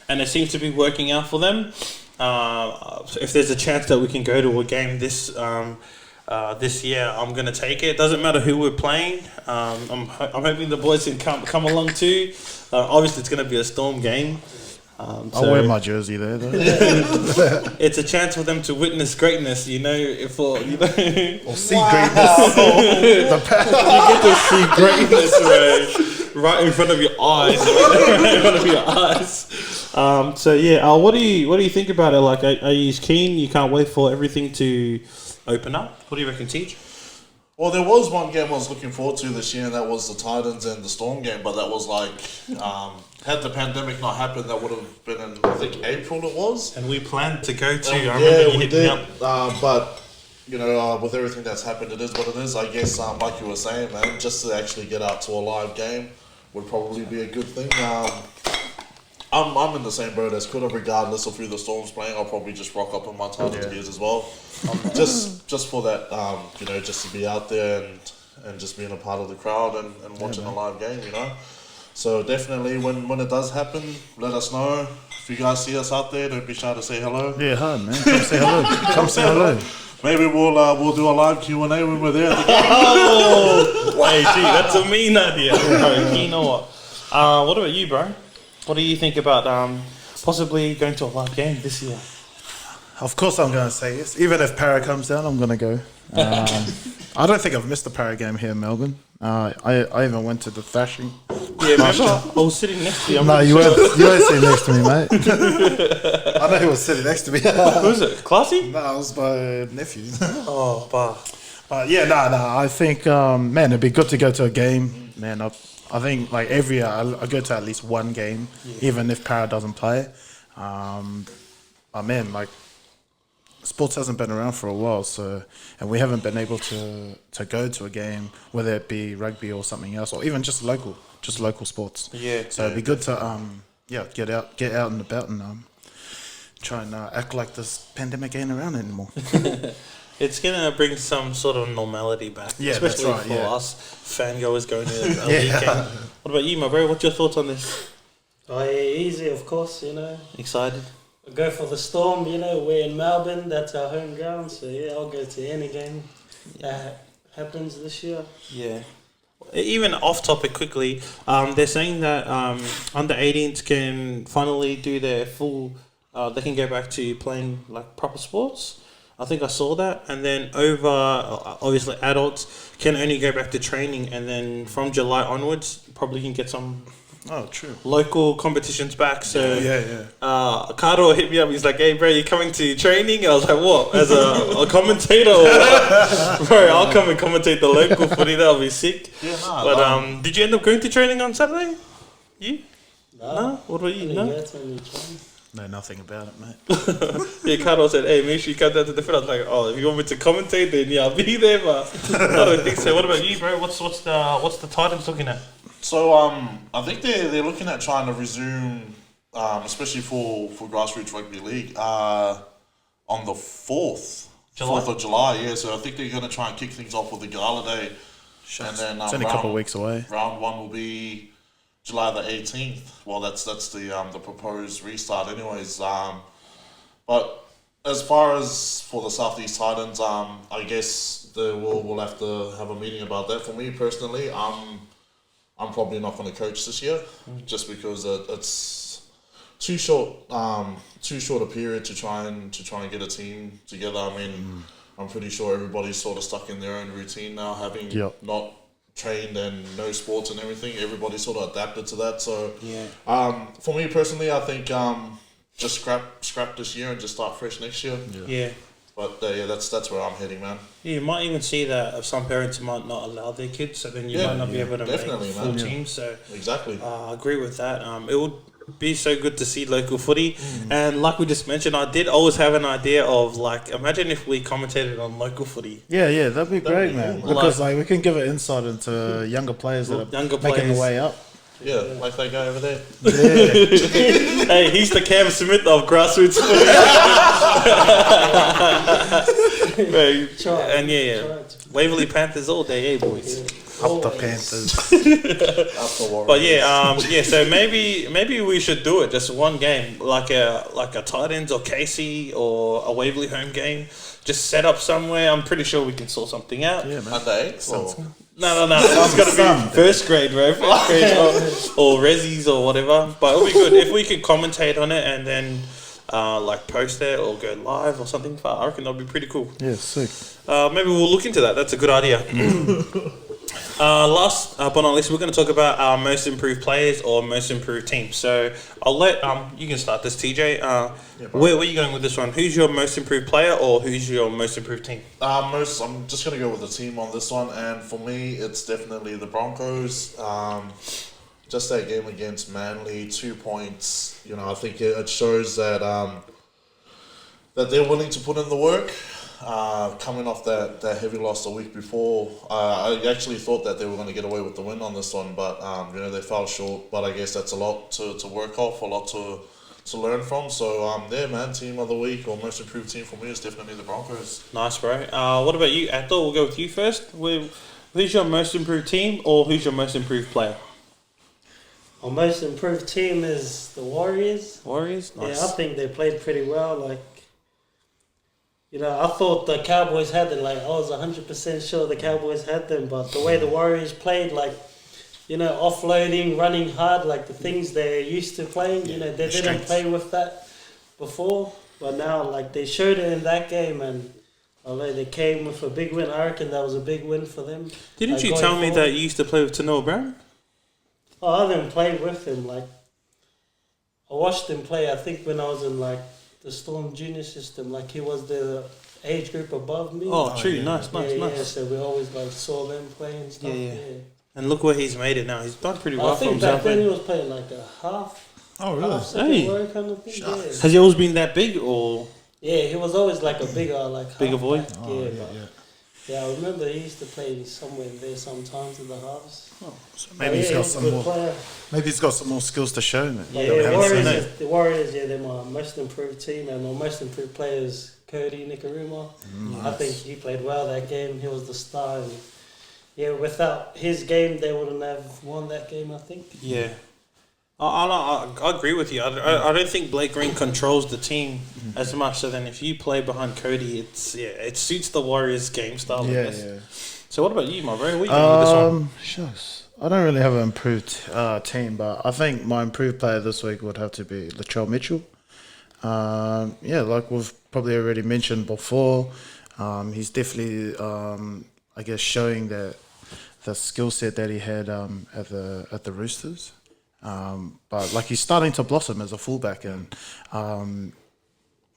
and it seems to be working out for them. If there's a chance that we can go to a game this year, I'm going to take it. Doesn't matter who we're playing. I'm hoping the boys can come along too. Obviously, it's going to be a Storm game.
I'll wear my jersey there, though.
It's a chance for them to witness greatness, or
see greatness.
You get to see greatness, right in front of your eyes. Right in front of your eyes. What do you think about it? Like, are you keen? You can't wait for everything to open up. What do you reckon, Teach?
Well, there was one game I was looking forward to this year, and that was the Titans and the Storm game. But that was had the pandemic not happened, that would have been in, I think, April it was.
And we planned to go to.
We did. But with everything that's happened, it is what it is. I guess, like you were saying, man, just to actually get out to a live game would probably be a good thing. I'm in the same boat as Kura, regardless of who the Storm's playing. I'll probably just rock up in my Titans gears as well, just for that, just to be out there and just being a part of the crowd and watching a live game, So definitely, when it does happen, let us know. If you guys see us out there, don't be shy to say hello.
Yeah, hard, man. Come say hello. Come say hello.
Maybe we'll do a live Q&A when we're there at the game.
Oh, wait, gee, that's a mean idea. Bro, you know what? What about you, bro? What do you think about possibly going to a live game this year?
Of course I'm going to say yes. Even if Para comes down, I'm going to go. I don't think I've missed a Para game here in Melbourne. I even went to the Thrashing.
Yeah, remember? I was sitting next to you.
No, you weren't sitting next to me, mate. I know who was sitting next to me.
Who was it? Classy?
No, it was my nephew.
Oh, bah.
I think, man, it'd be good to go to a game. Man, I think like every year I go to at least one game, even if Para doesn't play. Man, like sports hasn't been around for a while, and we haven't been able to go to a game, whether it be rugby or something else, or even just local sports.
Yeah.
So it'd be good to get out and about and try and act like this pandemic ain't around anymore.
It's going to bring some sort of normality back, especially for us fangoers going to a league game. What about you, my bro? What's your thoughts on this?
Oh, yeah, easy, of course,
Excited?
I'll go for the Storm, we're in Melbourne, that's our home ground, so I'll go to any game that happens this year.
Yeah. Even off topic quickly, they're saying that under 18s can finally do their full, they can go back to playing like proper sports. I think I saw that. And then over, obviously adults can only go back to training, and then from July onwards probably can get some local competitions back. So Karo hit me up, he's like, hey bro, you coming to training? And I was like, what, as a commentator or what? Bro, I'll come and commentate the local footy, that'll be sick. Did you end up going to training on Saturday? You? No? What about you? No?
Know nothing about it, mate.
Yeah, Karo said, hey, make sure you come down to the field. I was like, oh, if you want me to commentate, then I'll be there, but I don't think so. What about you, bro? What's the Titans looking at?
So I think they're looking at trying to resume, especially for grassroots rugby league, on the 4th of July. Yeah, so I think they're going to try and kick things off with the Gala Day, and then
it's only a couple of weeks away.
Round 1 will be July the 18th. Well, that's the proposed restart, anyways. But as far as for the Southeast Titans, I guess we'll have to have a meeting about that. For me personally, I'm probably not going to coach this year, just because it's too short a period to try and get a team together. I mean, I'm pretty sure everybody's sort of stuck in their own routine now, having not trained and no sports and everything. Everybody sort of adapted to that. So for me personally, I think just scrap this year and just start fresh next year. But that's where I'm heading, man.
Yeah, you might even see that some parents might not allow their kids, so then you might not be able to make full teams. So
exactly,
I agree with that. It would be so good to see local footy, and like we just mentioned, I did always have an idea of like, imagine if we commentated on local footy.
Yeah, that'd be great, man. Because like we can give an insight into younger players that are making their way up.
Yeah, like that guy over there.
Yeah.
Hey, he's the Cam Smith of grassroots footy. Waverley Panthers all day, boys.
Up the Panthers.
Up the Warriors.
But so maybe we should do it, just one game, like a Titans or Casey or a Waverley home game. Just set up somewhere. I'm pretty sure we can sort something out.
Yeah, man. Under 8?
No. It's got to be first grade, bro. First grade or Rezzies or whatever. But it'll be good if we could commentate on it and then like post it or go live or something. I reckon that'll be pretty cool.
Yeah, sick.
Maybe we'll look into that. That's a good idea. Last but not least, we're going to talk about our most improved players or most improved team. So I'll let you can start this, TJ. Where are you going with this one? Who's your most improved player or who's your most improved team?
I'm just going to go with the team on this one, and for me, it's definitely the Broncos. Just that game against Manly, 2 points. I think it shows that that they're willing to put in the work. coming off that heavy loss the week before. I actually thought that they were going to get away with the win on this one, but they fell short. But I guess that's a lot to work off, a lot to learn from. So man, team of the week or most improved team for me is definitely the Broncos.
Nice, bro. What about you, Athol? We'll go with you first. Who's your most improved team, or who's your most improved player?
Our most improved team is the Warriors.
Warriors? Nice.
Yeah, I think they played pretty well. Like, I thought the Cowboys had them. Like, I was 100% sure the Cowboys had them. But the way the Warriors played, like, offloading, running hard, like the things they're used to playing, they didn't play with that before. But now, like, they showed it in that game. And although they came with a big win, I reckon that was a big win for them.
Didn't you tell me that you used to play with Tanoa Brown?
Oh, I didn't play with him. Like, I watched him play, I think, when I was in, like, the Storm Junior system. Like, he was the age group above me.
Oh, true. Yeah. Nice.
Yeah, so we always, like, saw them play and stuff. Yeah.
And look where he's made it now. He's done pretty well for himself.
I think back then he was playing, like, a half.
Oh, really?
Second row kind of thing. Yeah.
Has he always been that big, or...?
Yeah, he was always, like, a bigger
boy?
Oh, yeah, I remember he used to play somewhere there sometimes in the halves.
Oh, so maybe he's got some more.
Player.
Maybe he's got some more skills to show. Man.
Yeah, the Warriors, they're my most improved team, and my most improved player is Cody Nikaruma.
Nice.
I think he played well that game. He was the star. And without his game, they wouldn't have won that game, I think.
Yeah. I agree with you. I don't think Blake Green controls the team as much. So then, if you play behind Cody, it suits the Warriors' game style. Yeah. So what about you, my bro? What are you doing with this one?
Shucks. I don't really have an improved team, but I think my improved player this week would have to be Latrell Mitchell. Like we've probably already mentioned before, he's definitely, I guess, showing that the skill set that he had at the Roosters. But like he's starting to blossom as a fullback, and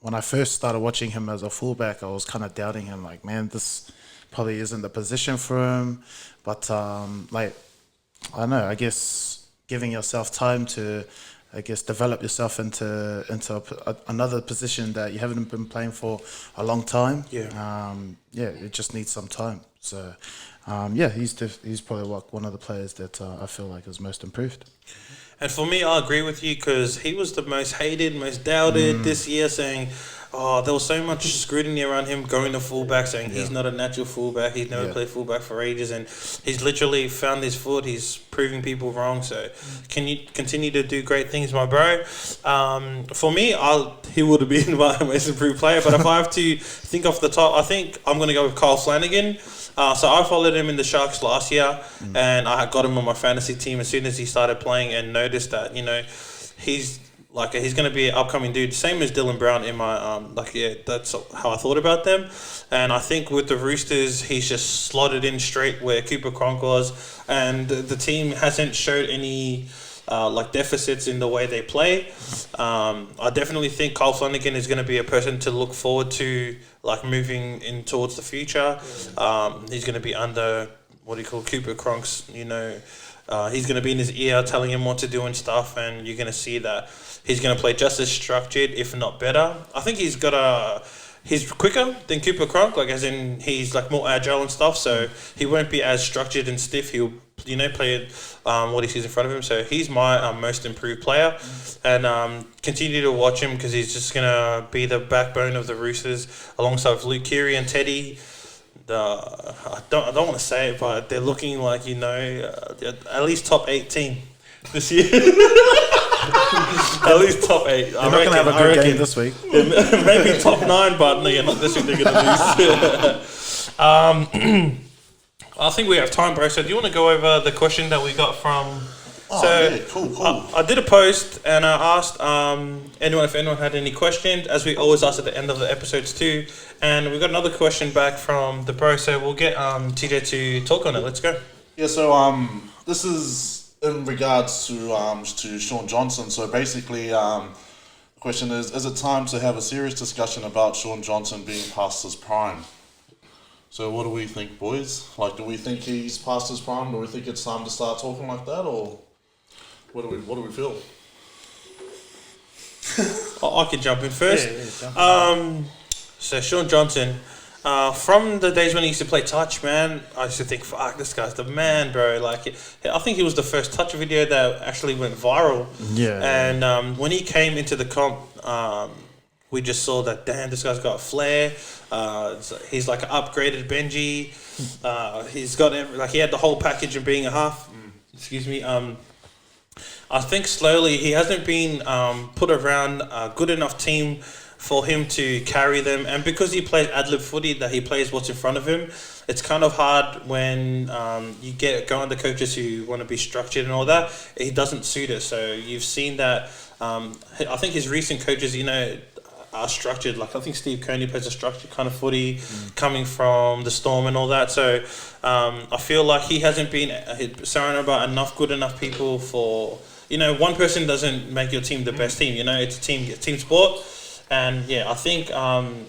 when I first started watching him as a fullback, I was kind of doubting him. Like, man, this probably isn't the position for him. But I don't know. I guess giving yourself time to, develop yourself into another position that you haven't been playing for a long time. It just needs some time. So, he's probably one of the players that I feel like is most improved.
And for me, I agree with you because he was the most hated, most doubted this year, saying, there was so much scrutiny around him going to fullback, saying he's not a natural fullback, he's never played fullback for ages, and he's literally found his foot, he's proving people wrong. So can you continue to do great things, my bro? For me, he would have been my most improved player, but if I have to think off the top, I think I'm going to go with Kyle Flanagan. So I followed him in the Sharks last year, and I got him on my fantasy team as soon as he started playing, and noticed that he's going to be an upcoming dude, same as Dylan Brown in my that's how I thought about them. And I think with the Roosters, he's just slotted in straight where Cooper Cronk was, and the team hasn't showed any deficits in the way they play. I definitely think Kyle Flanagan is going to be a person to look forward to, moving in towards the future. He's going to be under Cooper Cronk's, he's going to be in his ear telling him what to do and stuff, and you're going to see that he's going to play just as structured, if not better. I think he's quicker than Cooper Cronk, as in he's more agile and stuff, so he won't be as structured and stiff. He'll play what he sees in front of him. So he's my most improved player, and continue to watch him because he's just going to be the backbone of the Roosters alongside Luke Keary and Teddy. I don't want to say it, but they're looking like at least top 8 team this year. At least top 8.
They're not going to have a good game this week.
Maybe top 9, but no, not this week. They're going to lose. I think we have time, bro. So do you want to go over the question that we got from...
Cool.
I did a post and I asked if anyone had any questions, as we always ask at the end of the episodes too. And we got another question back from the bro, so we'll get TJ to talk on it. Let's go.
Yeah, so this is in regards to Shaun Johnson. So basically, the question is it time to have a serious discussion about Shaun Johnson being past his prime? So what do we think, boys? Do we think he's past his prime? Do we think it's time to start talking like that, or what do we feel?
I can jump in first.
Yeah,
So Shaun Johnson, From the days when he used to play touch, man, I used to think, fuck, this guy's the man, bro. Like, I think he was the first touch video that actually went viral.
Yeah.
And when he came into the comp, we just saw that, damn, this guy's got a flair. He's like an upgraded Benji. He's got he had the whole package of being a half. Excuse me. I think slowly he hasn't been put around a good enough team for him to carry them, and because he plays ad-lib footy, that he plays what's in front of him, it's kind of hard when you go under coaches who want to be structured and all that. He doesn't suit it. So you've seen that. I think his recent coaches, are structured. Like I think Steve Coney plays a structured kind of footy, coming from the Storm and all that. So I feel like he hasn't been surrounded about good enough people for. One person doesn't make your team the best team. It's a team sport. And yeah, I think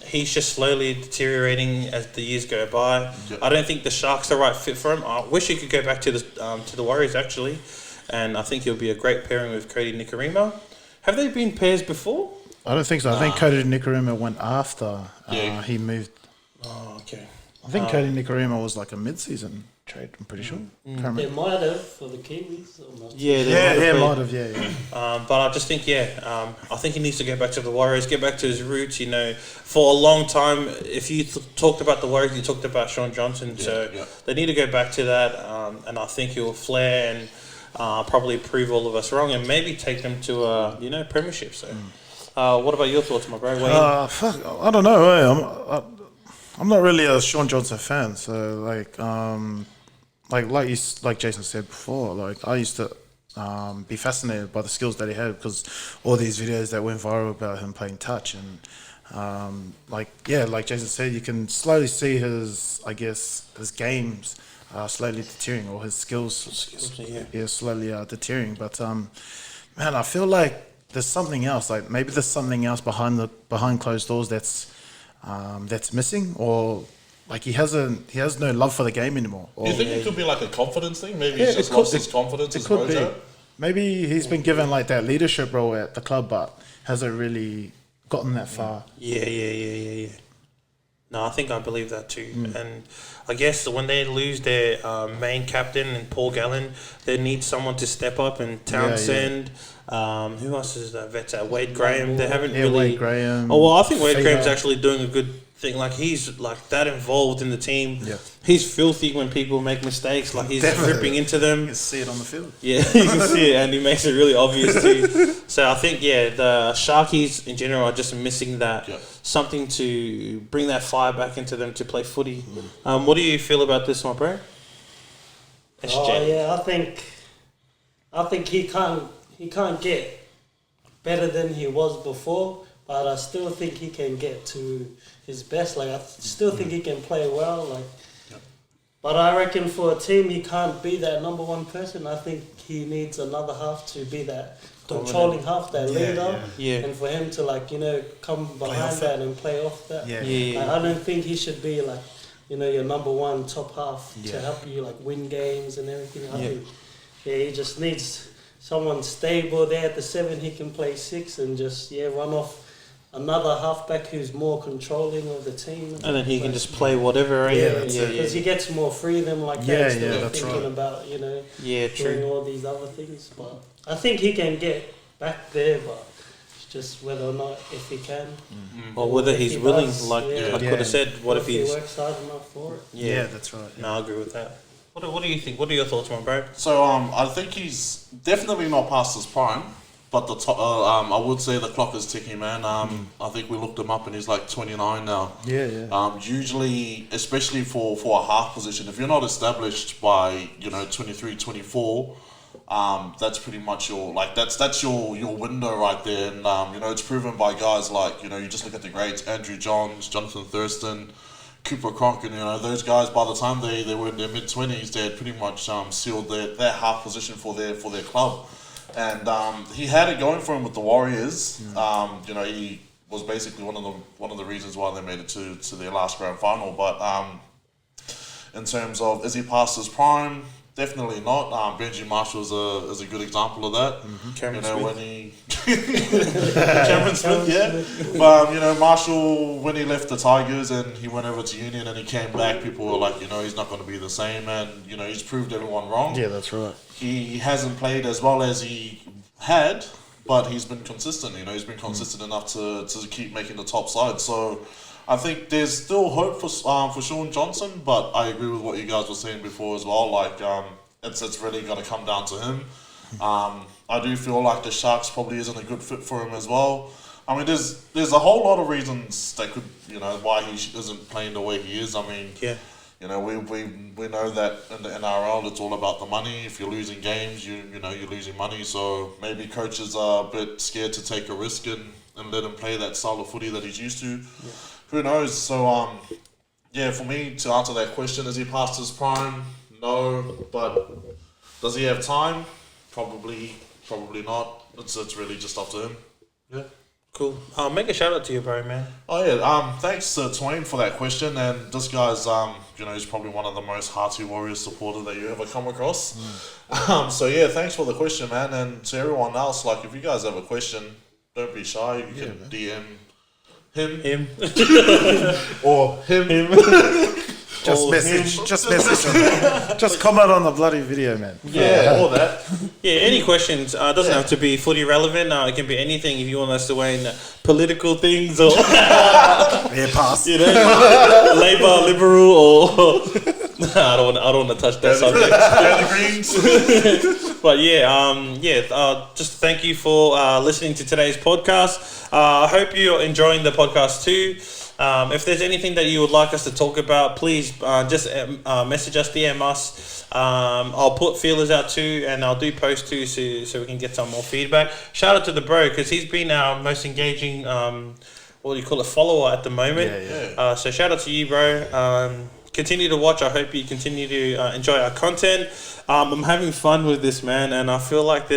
he's just slowly deteriorating as the years go by. Yep. I don't think the Sharks are the right fit for him. I wish he could go back to the Warriors actually, and I think he'll be a great pairing with Cody Nikorima. Have they been pairs before?
I don't think so. I think Cody Nikorima went after he moved.
Oh, okay.
I think Cody Nikorima was like a mid-season trade. I'm pretty sure.
They might have for the Kiwis or not.
Yeah, might have.
But I just think, I think he needs to go back to the Warriors, get back to his roots. For a long time, if you talked about the Warriors, you talked about Shaun Johnson. They need to go back to that, and I think he'll flare and probably prove all of us wrong, and maybe take them to a premiership. So, what about your thoughts, my bro?
I don't know. I'm not really a Shaun Johnson fan, so like Jason said before, I used to be fascinated by the skills that he had, because all these videos that went viral about him playing touch, and like Jason said, you can slowly see his games slowly deteriorating, or his skills slowly deteriorating. But man, I feel like there's something else. Like maybe there's something else behind closed doors that's missing, or like he has no love for the game anymore.
Do you think it could be like a confidence thing? Maybe he's just lost his confidence.
It could be. Maybe he's been given like that leadership role at the club, but hasn't really gotten that far.
Yeah. No, I think I believe that too. And I guess when they lose their main captain and Paul Gallen, they need someone to step up. And Townsend, who else is that vet? Wade Graham. They haven't really.
Wade Graham.
Oh well, I think Wade Graham's actually doing a good thing. Like he's like that involved in the team.
Yeah.
He's filthy when people make mistakes. Like he's ripping into them.
You can see it on the field.
Yeah, you can see it, and he makes it really obvious too. So I think the Sharkies in general are just missing that something to bring that fire back into them to play footy. What do you feel about this, my bro?
I think he can't get better than he was before, but I still think he can get to his best. Like I still think he can play well. But I reckon for a team, he can't be that number one person. I think he needs another half to be that controlling half, that leader.
Yeah.
And for him to come behind that and play off that. I don't think he should be your number one top half to help you win games and everything. I think he just needs someone stable there at the 7. He can play 6 and just run off another halfback who's more controlling of the team.
And then he can just play whatever.
Because he gets more freedom that instead of thinking about doing all these other things. But I think he can get back there, but it's just whether or not if he can.
Or whether he's willing, like Kura said, what if
he works hard enough for it.
Yeah, that's right. No, I agree with that. What do you think? What are your thoughts, my bro?
So I think he's definitely not past his prime. But I would say the clock is ticking, man. I think we looked him up and he's like 29 now. Usually, especially for a half position, if you're not established by 23, 24, that's pretty much your that's your window right there. And it's proven by guys like you just look at the greats, Andrew Johns, Jonathan Thurston, Cooper Cronk, and those guys. By the time they were in their mid-20s, they had pretty much sealed their half position for their club. And he had it going for him with the Warriors. He was basically one of the reasons why they made it to their last grand final. But in terms of is he past his prime? definitely not. Benji Marshall is a good example of that.
Cameron
you know,
Smith.
when he Cameron Smith, yeah. But you know, Marshall, when he left the Tigers and he went over to Union and he came back, people were like, you know, he's not going to be the same, and you know, he's proved everyone wrong.
Yeah, that's right.
He hasn't played as well as he had, but he's been consistent. You know, he's been consistent enough to keep making the top side. So I think there's still hope for Shaun Johnson, but I agree with what you guys were saying before as well. Like, it's really going to come down to him. I do feel like the Sharks probably isn't a good fit for him as well. I mean, there's a whole lot of reasons that could, you know, why he isn't playing the way he is. I mean, you know, we know that in the NRL it's all about the money. If you're losing games, you know you're losing money. So maybe coaches are a bit scared to take a risk and let him play that style of footy that he's used to. Yeah. Who knows? So yeah, for me to answer that question, is he past his prime? No, but does he have time? Probably not. It's really just up to him. Yeah.
Cool. Make a shout out to you, bro, man.
Oh yeah. Thanks to Twain for that question. And this guy's you know, he's probably one of the most hearty Warriors supporters that you ever come across. So yeah, thanks for the question, man. And to everyone else, like, if you guys have a question, don't be shy. You can DM him or him.
Just message him. Just comment on the bloody video, man.
Yeah, all that.
Yeah, any questions? Doesn't have to be footy relevant. It can be anything. If you want us to weigh in political things or
pass.
You know, Labour, Liberal, or I don't want to touch that subject.
Greens.
But just thank you for listening to today's podcast. I hope you're enjoying the podcast too. If there's anything that you would like us to talk about, please just message us, DM us. I'll put feelers out too, and I'll do posts too, so we can get some more feedback. Shout out to the bro, because he's been our most engaging, what do you call it, follower at the moment. So shout out to you, bro. Continue to watch. I hope you continue to enjoy our content. I'm having fun with this, man, and I feel like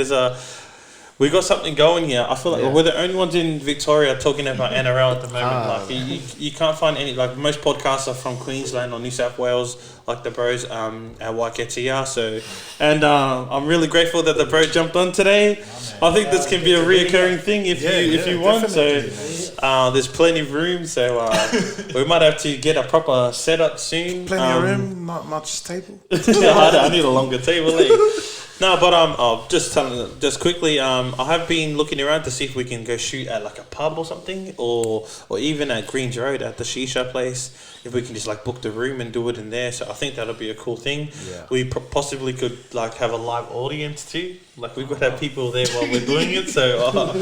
we got something going here. I feel like we're the only ones in Victoria talking about NRL at the moment. You can't find any, like, most podcasts are from Queensland or New South Wales, like the bros at Waiketia. So, and I'm really grateful that the bro jumped on today. I think this can be a reoccurring thing if you want. Definitely. So there's plenty of room. So we might have to get a proper setup soon.
Plenty of room, not much table.
I need a longer table. No, but just quickly, I have been looking around to see if we can go shoot at like a pub or something, or even at Greens Road at the shisha place. If we can just like book the room and do it in there, so I think that'll be a cool thing. Yeah. We possibly could like have a live audience too. Like we could have people there while we're doing it. So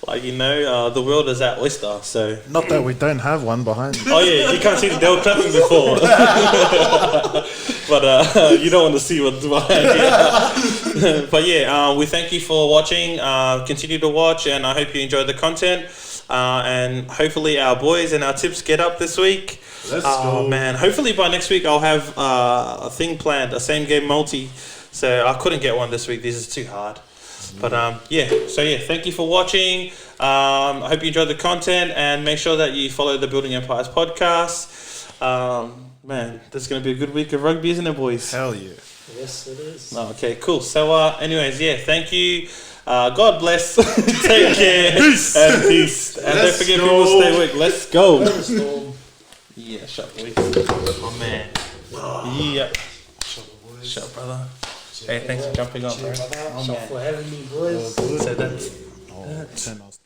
like, you know, the world is our oyster. So
not that we don't have one behind.
Oh yeah, you can't see they were clapping before. But you don't want to see what's behind here. But yeah, we thank you for watching. Continue to watch, and I hope you enjoyed the content. And hopefully our boys and our tips get up this week.
Let's go,
man. Hopefully by next week I'll have a thing planned, a same game multi. So I couldn't get one this week. This is too hard. But thank you for watching. I hope you enjoyed the content, and make sure that you follow the Building Empires podcast. Man, this is going to be a good week of rugby, isn't it, boys?
Hell yeah.
Yes, it is.
Okay, cool. So, anyways, thank you. God bless. Take care.
Peace.
And peace. And don't forget, people, stay awake. Let's go. Yeah, shut, boys. Oh, man. Yeah. Shut, brother. Hey, thanks for jumping on, bro.
Shut for having me, boys.
So that's...
Turn us